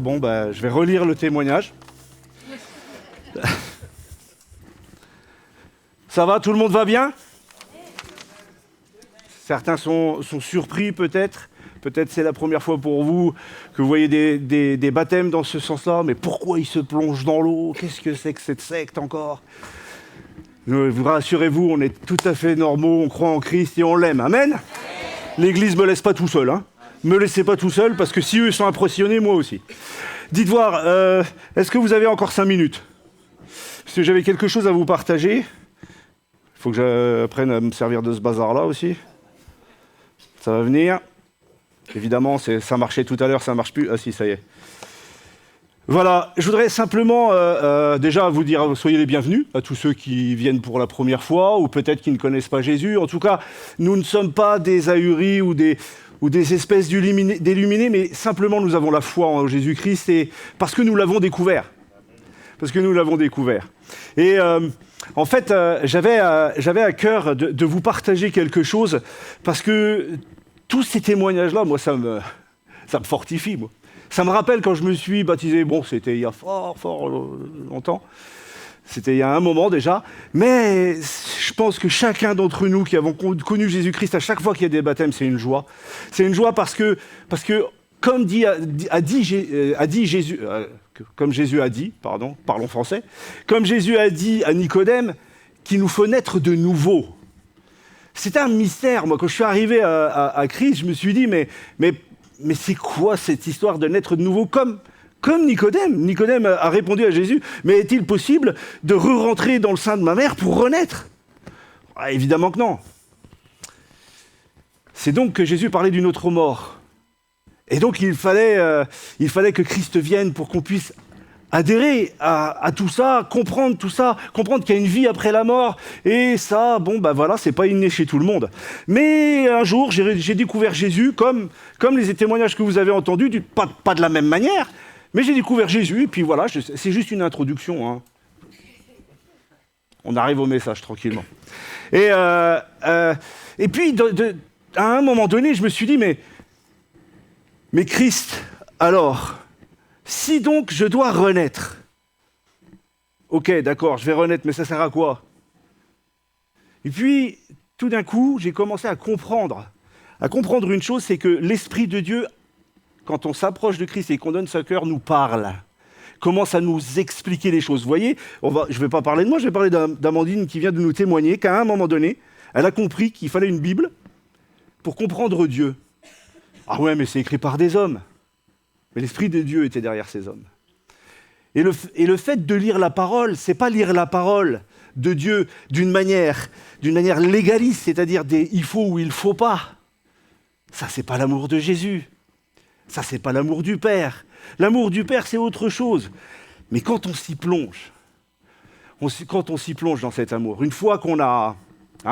Bon, je vais relire le témoignage. Ça va, tout le monde va bien? Certains sont surpris peut-être. Peut-être c'est la première fois pour vous que vous voyez des baptêmes dans ce sens-là. Mais pourquoi ils se plongent dans l'eau? Qu'est-ce que c'est que cette secte encore? Vous rassurez-vous, on est tout à fait normaux, on croit en Christ et on l'aime. Amen. L'Église ne me laisse pas tout seul, hein. Me laissez pas tout seul, parce que si eux sont impressionnés, moi aussi. Dites voir, est-ce que vous avez encore 5 minutes? Parce que j'avais quelque chose à vous partager. faut que j'apprenne à me servir de ce bazar-là aussi. Ça va venir. Évidemment, ça marchait tout à l'heure, ça marche plus. Ah si, ça y est. Voilà, je voudrais simplement déjà vous dire soyez les bienvenus à tous ceux qui viennent pour la première fois ou peut-être qui ne connaissent pas Jésus. En tout cas, nous ne sommes pas des ahuris ou des espèces d'illuminés, mais simplement nous avons la foi en Jésus-Christ et parce que nous l'avons découvert. Parce que nous l'avons découvert. Et en fait, j'avais à cœur de vous partager quelque chose parce que tous ces témoignages-là, moi, ça me fortifie, moi. Ça me rappelle quand je me suis baptisé, bon, c'était il y a fort longtemps, c'était il y a un moment déjà, mais je pense que chacun d'entre nous qui avons connu Jésus-Christ, à chaque fois qu'il y a des baptêmes, c'est une joie. C'est une joie parce que comme Jésus a dit, parlons français, comme Jésus a dit à Nicodème, qu'il nous faut naître de nouveau. C'était un mystère. Moi, quand je suis arrivé à Christ, je me suis dit, mais c'est quoi cette histoire de naître de nouveau comme Nicodème. Nicodème a répondu à Jésus, mais est-il possible de re-rentrer dans le sein de ma mère pour renaître ? Évidemment que non. C'est donc que Jésus parlait d'une autre mort. Et donc il fallait que Christ vienne pour qu'on puisse adhérer à tout ça, comprendre qu'il y a une vie après la mort. Et ça, voilà, c'est pas inné chez tout le monde. Mais un jour, j'ai découvert Jésus comme les témoignages que vous avez entendus, pas de la même manière, mais j'ai découvert Jésus, et puis voilà, c'est juste une introduction. Hein. On arrive au message tranquillement. Et puis, à un moment donné, je me suis dit, mais Christ, alors, si donc je dois renaître, ok, d'accord, je vais renaître, mais ça sert à quoi ? Et puis, tout d'un coup, j'ai commencé à comprendre une chose, c'est que l'Esprit de Dieu, quand on s'approche de Christ et qu'on donne son cœur, nous parle, commence à nous expliquer les choses. Vous voyez, je ne vais pas parler de moi, je vais parler d'Amandine qui vient de nous témoigner qu'à un moment donné, elle a compris qu'il fallait une Bible pour comprendre Dieu. Ah ouais, mais c'est écrit par des hommes. Mais l'Esprit de Dieu était derrière ces hommes. Et le fait de lire la parole, c'est pas lire la parole de Dieu d'une manière légaliste, c'est-à-dire il faut ou il faut pas. Ça, c'est pas l'amour de Jésus. Ça, c'est pas l'amour du Père. L'amour du Père, c'est autre chose. Mais quand on s'y plonge, dans cet amour, une fois qu'on a,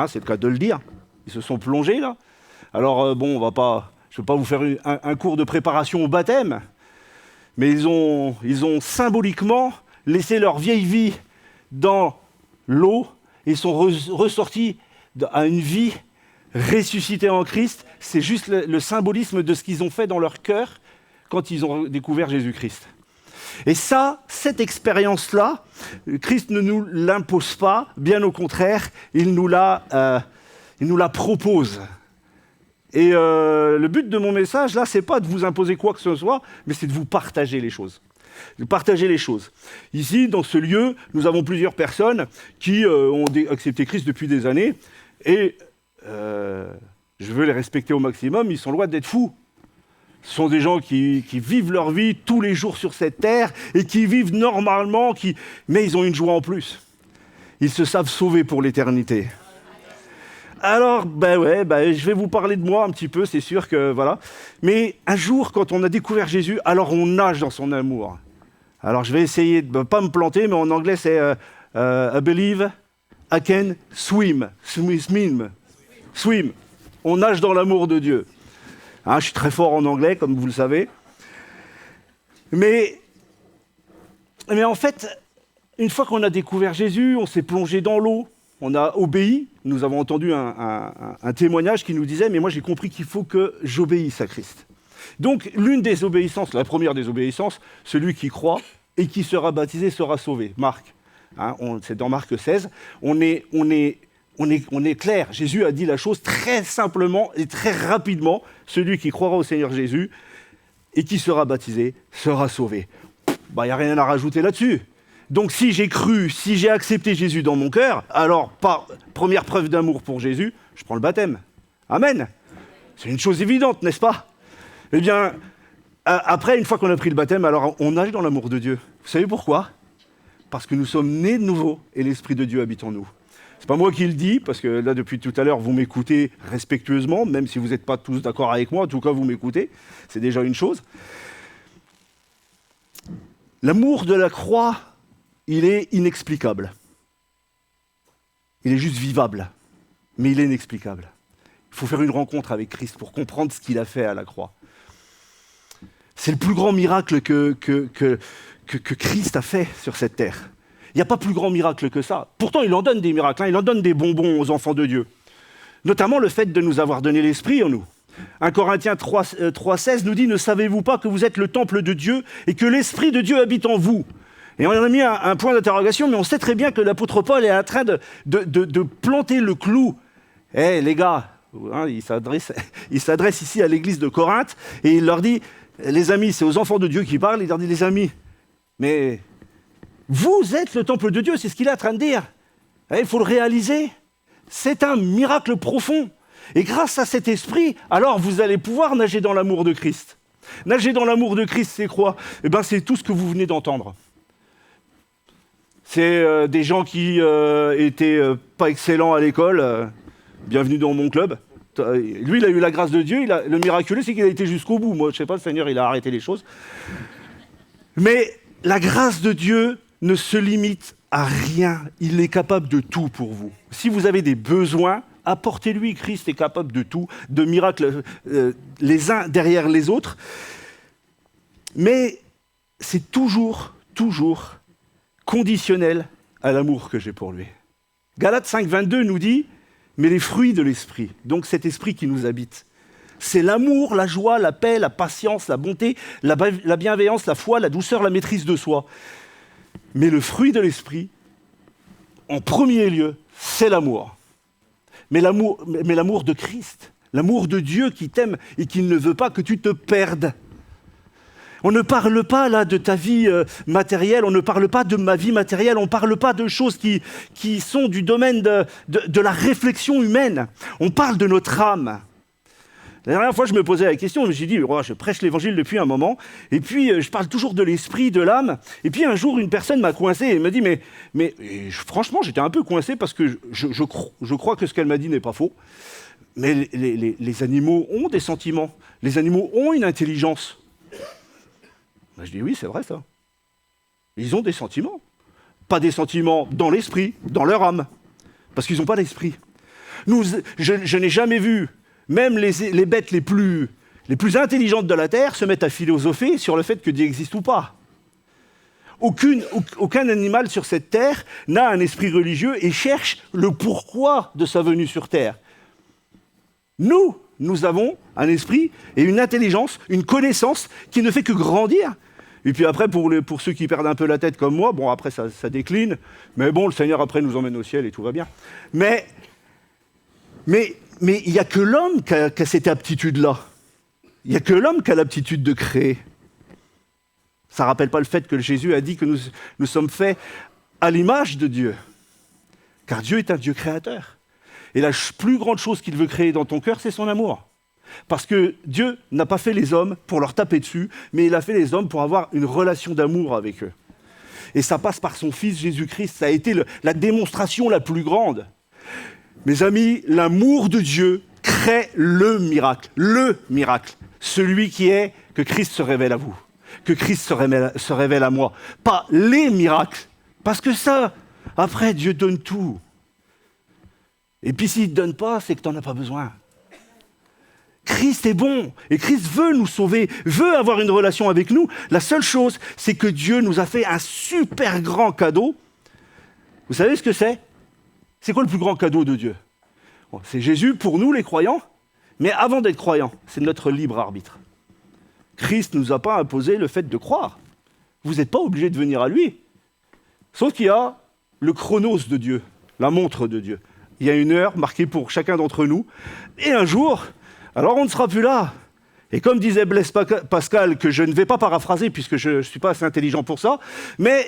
c'est le cas de le dire, ils se sont plongés là. Alors je ne vais pas vous faire un cours de préparation au baptême, mais ils ont symboliquement laissé leur vieille vie dans l'eau et sont ressortis à une vie ressuscitée en Christ. C'est juste le symbolisme de ce qu'ils ont fait dans leur cœur quand ils ont découvert Jésus-Christ. Et cette expérience-là, Christ ne nous l'impose pas, bien au contraire, il nous la propose. Et le but de mon message, là, c'est pas de vous imposer quoi que ce soit, mais c'est de vous partager les choses. Ici, dans ce lieu, nous avons plusieurs personnes qui ont accepté Christ depuis des années, et je veux les respecter au maximum, ils sont loin d'être fous. Ce sont des gens qui vivent leur vie tous les jours sur cette terre, et qui vivent normalement, mais ils ont une joie en plus. Ils se savent sauvés pour l'éternité. Alors, je vais vous parler de moi un petit peu, c'est sûr que, voilà. Mais un jour, quand on a découvert Jésus, alors on nage dans son amour. Alors, je vais essayer de ne pas me planter, mais en anglais, c'est I believe I can swim. Swim. On nage dans l'amour de Dieu. Je suis très fort en anglais, comme vous le savez. Mais en fait, une fois qu'on a découvert Jésus, on s'est plongé dans l'eau. On a obéi, nous avons entendu un témoignage qui nous disait « mais moi j'ai compris qu'il faut que j'obéisse à Christ ». Donc l'une des obéissances, la première des obéissances, celui qui croit et qui sera baptisé sera sauvé. Marc, c'est dans Marc 16, on est clair, Jésus a dit la chose très simplement et très rapidement, celui qui croira au Seigneur Jésus et qui sera baptisé sera sauvé. Il n'y a rien à rajouter là-dessus. Donc si j'ai cru, si j'ai accepté Jésus dans mon cœur, alors première preuve d'amour pour Jésus, je prends le baptême. Amen. C'est une chose évidente, n'est-ce pas ? Eh bien, après, une fois qu'on a pris le baptême, alors on nage dans l'amour de Dieu. Vous savez pourquoi ? Parce que nous sommes nés de nouveau et l'Esprit de Dieu habite en nous. C'est pas moi qui le dis, parce que là, depuis tout à l'heure, vous m'écoutez respectueusement, même si vous n'êtes pas tous d'accord avec moi, en tout cas, vous m'écoutez. C'est déjà une chose. L'amour de la croix, il est inexplicable. Il est juste vivable, mais il est inexplicable. Il faut faire une rencontre avec Christ pour comprendre ce qu'il a fait à la croix. C'est le plus grand miracle que Christ a fait sur cette terre. Il n'y a pas plus grand miracle que ça. Pourtant, il en donne des miracles, il en donne des bonbons aux enfants de Dieu. Notamment le fait de nous avoir donné l'Esprit en nous. 1 Corinthiens 3,16 nous dit « Ne savez-vous pas que vous êtes le temple de Dieu et que l'Esprit de Dieu habite en vous ?» Et on a mis un point d'interrogation, mais on sait très bien que l'apôtre Paul est en train de planter le clou. Eh les gars, hein, il s'adresse ici à l'église de Corinthe et il leur dit « Les amis, c'est aux enfants de Dieu qui parlent. » Il leur dit « Les amis, mais vous êtes le temple de Dieu. » C'est ce qu'il est en train de dire. Il faut le réaliser. C'est un miracle profond. Et grâce à cet esprit, alors vous allez pouvoir nager dans l'amour de Christ. Nager dans l'amour de Christ, c'est quoi ? Eh bien, c'est tout ce que vous venez d'entendre. C'est des gens qui étaient pas excellents à l'école. Bienvenue dans mon club. Lui, il a eu la grâce de Dieu. Le miraculeux, c'est qu'il a été jusqu'au bout. Moi, je sais pas, le Seigneur, il a arrêté les choses. Mais la grâce de Dieu ne se limite à rien. Il est capable de tout pour vous. Si vous avez des besoins, apportez-lui. Christ est capable de tout, de miracles les uns derrière les autres. Mais c'est toujours conditionnel à l'amour que j'ai pour lui. Galates 5,22 nous dit « Mais les fruits de l'esprit », donc cet esprit qui nous habite, c'est l'amour, la joie, la paix, la patience, la bonté, la bienveillance, la foi, la douceur, la maîtrise de soi. Mais le fruit de l'esprit, en premier lieu, c'est l'amour. Mais l'amour de Christ, l'amour de Dieu qui t'aime et qui ne veut pas que tu te perdes. On ne parle pas là de ta vie matérielle, on ne parle pas de ma vie matérielle, on ne parle pas de choses qui sont du domaine de la réflexion humaine. On parle de notre âme. La dernière fois, je me posais la question, je me suis dit, oh, je prêche l'évangile depuis un moment, et puis je parle toujours de l'esprit, de l'âme, et puis un jour, une personne m'a coincé et me dit, mais franchement, j'étais un peu coincé parce que je crois que ce qu'elle m'a dit n'est pas faux, mais les animaux ont des sentiments, les animaux ont une intelligence. Ben, je dis, oui, c'est vrai ça. Ils ont des sentiments. Pas des sentiments dans l'esprit, dans leur âme, parce qu'ils n'ont pas d'esprit. Je n'ai jamais vu même les bêtes les plus intelligentes de la Terre se mettent à philosopher sur le fait que Dieu existe ou pas. Aucun animal sur cette Terre n'a un esprit religieux et cherche le pourquoi de sa venue sur Terre. Nous avons un esprit et une intelligence, une connaissance qui ne fait que grandir. Et puis après, pour ceux qui perdent un peu la tête comme moi, bon, après ça décline, mais bon, le Seigneur après nous emmène au ciel et tout va bien. Mais il n'y a que l'homme qui a cette aptitude-là. Il n'y a que l'homme qui a l'aptitude de créer. Ça ne rappelle pas le fait que Jésus a dit que nous sommes faits à l'image de Dieu. Car Dieu est un Dieu créateur. Et la plus grande chose qu'il veut créer dans ton cœur, c'est son amour. Parce que Dieu n'a pas fait les hommes pour leur taper dessus, mais il a fait les hommes pour avoir une relation d'amour avec eux. Et ça passe par son Fils Jésus-Christ. Ça a été la démonstration la plus grande. Mes amis, l'amour de Dieu crée le miracle, celui qui est que Christ se révèle à vous, que Christ se révèle à moi, pas les miracles, parce que ça, après, Dieu donne tout. Et puis s'il ne te donne pas, c'est que tu n'en as pas besoin. Christ est bon, et Christ veut nous sauver, veut avoir une relation avec nous. La seule chose, c'est que Dieu nous a fait un super grand cadeau. Vous savez ce que c'est ? C'est quoi le plus grand cadeau de Dieu ? Bon, c'est Jésus pour nous les croyants, mais avant d'être croyants, c'est notre libre arbitre. Christ ne nous a pas imposé le fait de croire. Vous n'êtes pas obligé de venir à lui. Sauf qu'il y a le chronos de Dieu, la montre de Dieu. Il y a une heure marquée pour chacun d'entre nous. Et un jour, alors on ne sera plus là. Et comme disait Blaise Pascal, que je ne vais pas paraphraser puisque je ne suis pas assez intelligent pour ça, mais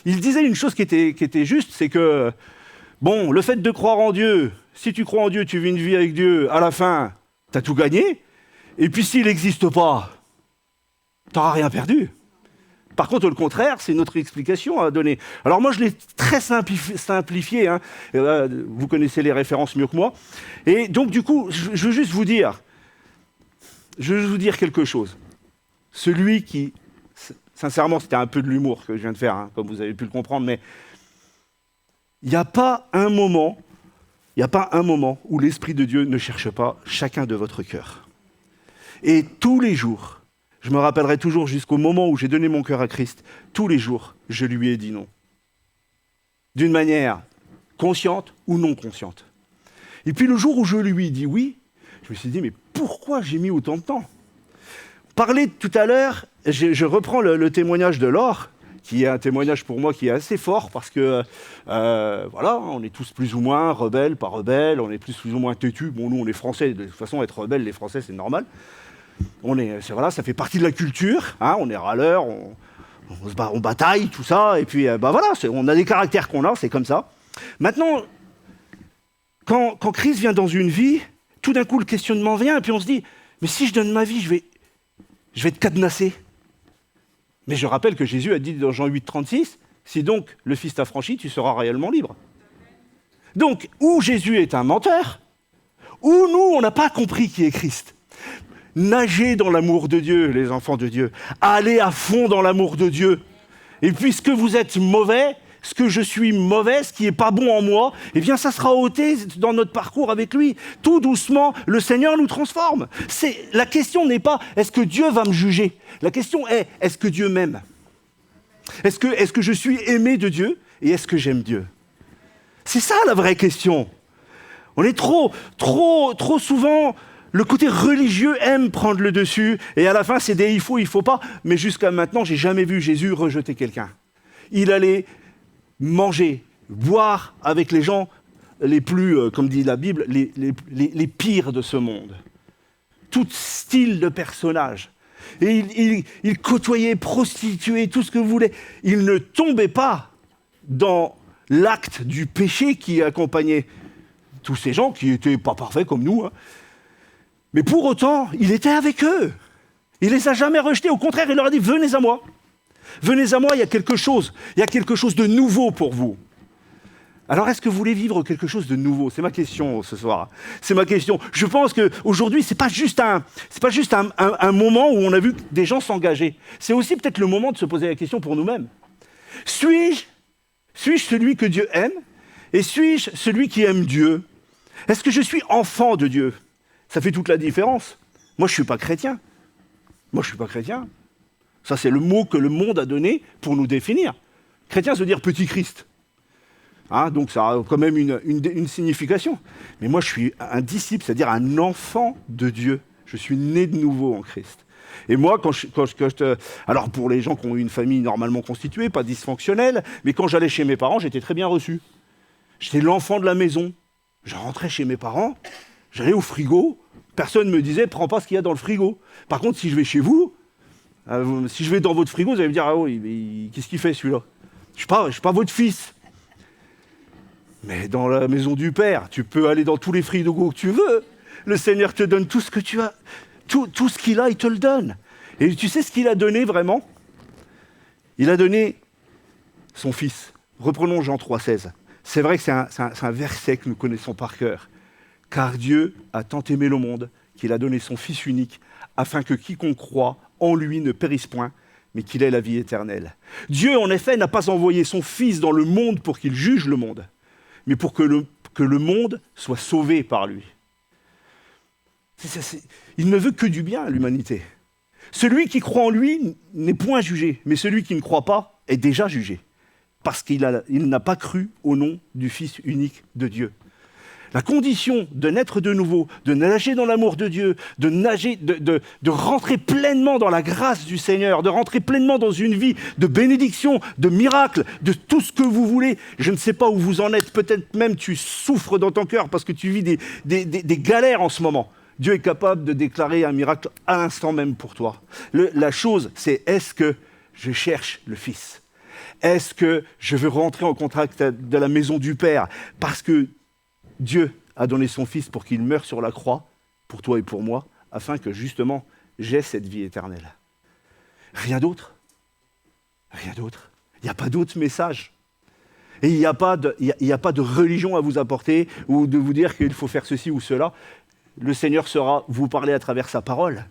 il disait une chose qui était juste, c'est que bon, le fait de croire en Dieu, si tu crois en Dieu, tu vis une vie avec Dieu, à la fin, tu as tout gagné. Et puis s'il n'existe pas, tu n'auras rien perdu. Par contre, le contraire, c'est une autre explication à donner. Alors moi, je l'ai très simplifié. Hein. Vous connaissez les références mieux que moi. Et donc, du coup, je veux juste vous dire quelque chose. Celui qui... Sincèrement, c'était un peu de l'humour que je viens de faire, hein, comme vous avez pu le comprendre, mais il n'y a pas un moment où l'Esprit de Dieu ne cherche pas chacun de votre cœur. Et tous les jours, je me rappellerai toujours jusqu'au moment où j'ai donné mon cœur à Christ, tous les jours, je lui ai dit non. D'une manière consciente ou non consciente. Et puis le jour où je lui ai dit oui, je me suis dit, mais pourquoi j'ai mis autant de temps ? Parler tout à l'heure, je reprends le témoignage de Laure, qui est un témoignage pour moi qui est assez fort, parce que, voilà, on est tous plus ou moins rebelles, pas rebelles, on est plus ou moins têtus. Bon, nous, on est Français, de toute façon, être rebelles, les Français, c'est normal. Voilà, ça fait partie de la culture, hein, on est râleurs, on bataille, tout ça, et puis, voilà, on a des caractères qu'on a, c'est comme ça. Maintenant, quand Christ vient dans une vie, tout d'un coup, le questionnement vient, et puis on se dit, mais si je donne ma vie, je vais être cadenassé. Mais je rappelle que Jésus a dit dans Jean 8, 36, si donc le Fils t'a franchi, tu seras réellement libre. Donc, ou Jésus est un menteur, ou nous, on n'a pas compris qui est Christ. Nagez dans l'amour de Dieu, les enfants de Dieu. Allez à fond dans l'amour de Dieu. Et puisque vous êtes mauvais, ce que je suis mauvais, ce qui n'est pas bon en moi, eh bien, ça sera ôté dans notre parcours avec lui. Tout doucement, le Seigneur nous transforme. La question n'est pas, est-ce que Dieu va me juger ? La question est, est-ce que Dieu m'aime ? Est-ce que je suis aimé de Dieu et est-ce que j'aime Dieu ? C'est ça la vraie question. On est trop souvent... Le côté religieux aime prendre le dessus, et à la fin, c'est des il faut pas. Mais jusqu'à maintenant, j'ai jamais vu Jésus rejeter quelqu'un. Il allait manger, boire avec les gens les plus, comme dit la Bible, les pires de ce monde. Tout style de personnage. Et il côtoyait, prostituait, tout ce que vous voulez. Il ne tombait pas dans l'acte du péché qui accompagnait tous ces gens qui n'étaient pas parfaits comme nous, hein. Mais pour autant, il était avec eux. Il ne les a jamais rejetés. Au contraire, il leur a dit, venez à moi. Venez à moi, il y a quelque chose de nouveau pour vous. Alors, est-ce que vous voulez vivre quelque chose de nouveau ? C'est ma question ce soir. C'est ma question. Je pense qu'aujourd'hui, ce n'est pas juste un moment où on a vu des gens s'engager. C'est aussi peut-être le moment de se poser la question pour nous-mêmes. Suis-je celui que Dieu aime ? Et suis-je celui qui aime Dieu ? Est-ce que je suis enfant de Dieu ? Ça fait toute la différence. Moi, je ne suis pas chrétien. Ça, c'est le mot que le monde a donné pour nous définir. Chrétien, ça veut dire petit Christ. Hein, donc, ça a quand même une signification. Mais moi, je suis un disciple, c'est-à-dire un enfant de Dieu. Je suis né de nouveau en Christ. Et moi, alors, pour les gens qui ont eu une famille normalement constituée, pas dysfonctionnelle, mais quand j'allais chez mes parents, j'étais très bien reçu. J'étais l'enfant de la maison. Je rentrais chez mes parents, j'allais au frigo, personne ne me disait « prends pas ce qu'il y a dans le frigo ». Par contre, si je vais chez vous, si je vais dans votre frigo, vous allez me dire « ah oui, mais qu'est-ce qu'il fait celui-là ?» Je suis pas votre fils. Mais dans la maison du Père, tu peux aller dans tous les frigos que tu veux. Le Seigneur te donne tout ce que tu as. Tout ce qu'il a, il te le donne. Et tu sais ce qu'il a donné vraiment ? Il a donné son Fils. Reprenons Jean 3,16. C'est vrai que c'est un verset que nous connaissons par cœur. Car Dieu a tant aimé le monde qu'il a donné son Fils unique, afin que quiconque croit en lui ne périsse point, mais qu'il ait la vie éternelle. Dieu, en effet, n'a pas envoyé son Fils dans le monde pour qu'il juge le monde, mais pour que le monde soit sauvé par lui. Il ne veut que du bien à l'humanité. Celui qui croit en lui n'est point jugé, mais celui qui ne croit pas est déjà jugé, parce qu'il n'a pas cru au nom du Fils unique de Dieu. La condition de naître de nouveau, de nager dans l'amour de Dieu, de rentrer pleinement dans la grâce du Seigneur, de rentrer pleinement dans une vie de bénédiction, de miracle, de tout ce que vous voulez. Je ne sais pas où vous en êtes, peut-être même tu souffres dans ton cœur parce que tu vis des galères en ce moment. Dieu est capable de déclarer un miracle à l'instant même pour toi. La chose, c'est est-ce que je cherche le Fils ? Est-ce que je veux rentrer en contact de la maison du Père ? Parce que Dieu a donné son Fils pour qu'il meure sur la croix, pour toi et pour moi, afin que justement, j'aie cette vie éternelle. Rien d'autre. Rien d'autre. Il n'y a pas d'autre message. Et il n'y a pas de religion à vous apporter ou de vous dire qu'il faut faire ceci ou cela. Le Seigneur saura vous parler à travers sa parole.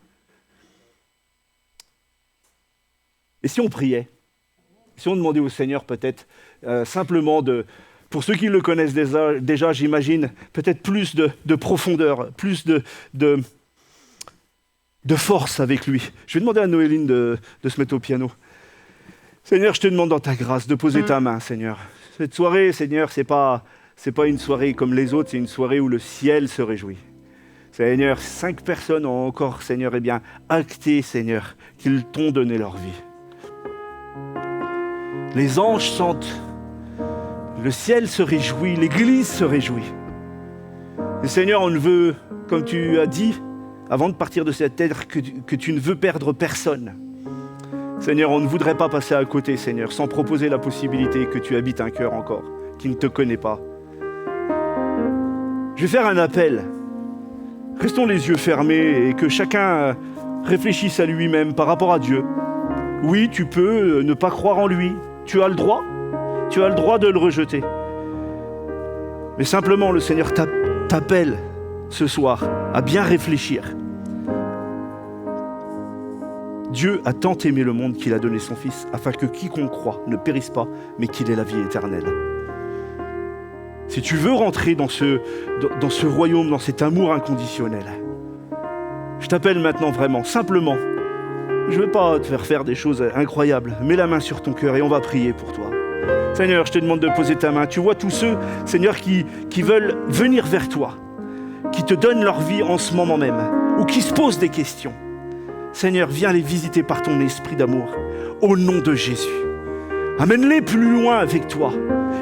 Et si on priait? Si on demandait au Seigneur peut-être simplement pour ceux qui le connaissent déjà, j'imagine, peut-être plus de profondeur, plus de force avec lui. Je vais demander à Noéline de se mettre au piano. Seigneur, je te demande dans ta grâce de poser ta main, Seigneur. Cette soirée, Seigneur, c'est pas une soirée comme les autres, c'est une soirée où le ciel se réjouit. Seigneur, 5 personnes ont encore, Seigneur, acté, Seigneur, qu'ils t'ont donné leur vie. Les anges chantent, le ciel se réjouit, l'Église se réjouit. Et Seigneur, on ne veut, comme tu as dit, avant de partir de cette terre, que tu ne veux perdre personne. Seigneur, on ne voudrait pas passer à côté, Seigneur, sans proposer la possibilité que tu habites un cœur encore, qui ne te connaît pas. Je vais faire un appel. Restons les yeux fermés et que chacun réfléchisse à lui-même par rapport à Dieu. Oui, tu peux ne pas croire en lui. Tu as le droit. Tu as le droit de le rejeter. Mais simplement, le Seigneur t'appelle ce soir à bien réfléchir. Dieu a tant aimé le monde qu'il a donné son Fils, afin que quiconque croit ne périsse pas, mais qu'il ait la vie éternelle. Si tu veux rentrer dans ce royaume, dans cet amour inconditionnel, je t'appelle maintenant vraiment, simplement. Je ne vais pas te faire des choses incroyables. Mets la main sur ton cœur et on va prier pour toi. Seigneur, je te demande de poser ta main. Tu vois tous ceux, Seigneur, qui veulent venir vers toi, qui te donnent leur vie en ce moment même, ou qui se posent des questions. Seigneur, viens les visiter par ton esprit d'amour, au nom de Jésus. Amène-les plus loin avec toi,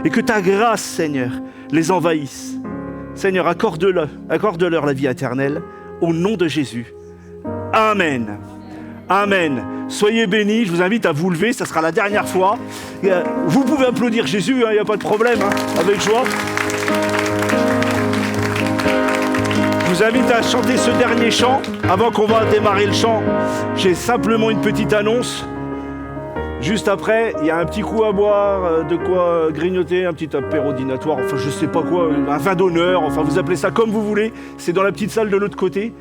et que ta grâce, Seigneur, les envahisse. Seigneur, accorde-leur la vie éternelle, au nom de Jésus. Amen. Amen. Soyez bénis, je vous invite à vous lever, ça sera la dernière fois. Vous pouvez applaudir Jésus, il n'y a pas de problème, avec joie. Je vous invite à chanter ce dernier chant. Avant qu'on va démarrer le chant, j'ai simplement une petite annonce. Juste après, il y a un petit coup à boire, de quoi grignoter, un petit apéro dînatoire, enfin je sais pas quoi, un vin d'honneur, enfin vous appelez ça comme vous voulez. C'est dans la petite salle de l'autre côté.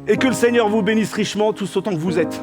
Et que le Seigneur vous bénisse richement, tous autant que vous êtes.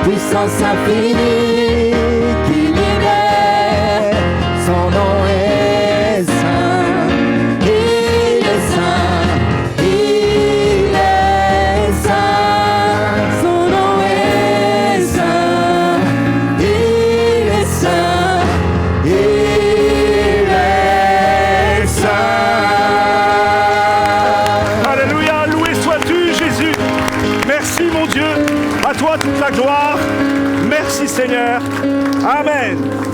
Puissance infinie qui libère, son nom est toi toute la gloire. Merci Seigneur. Amen.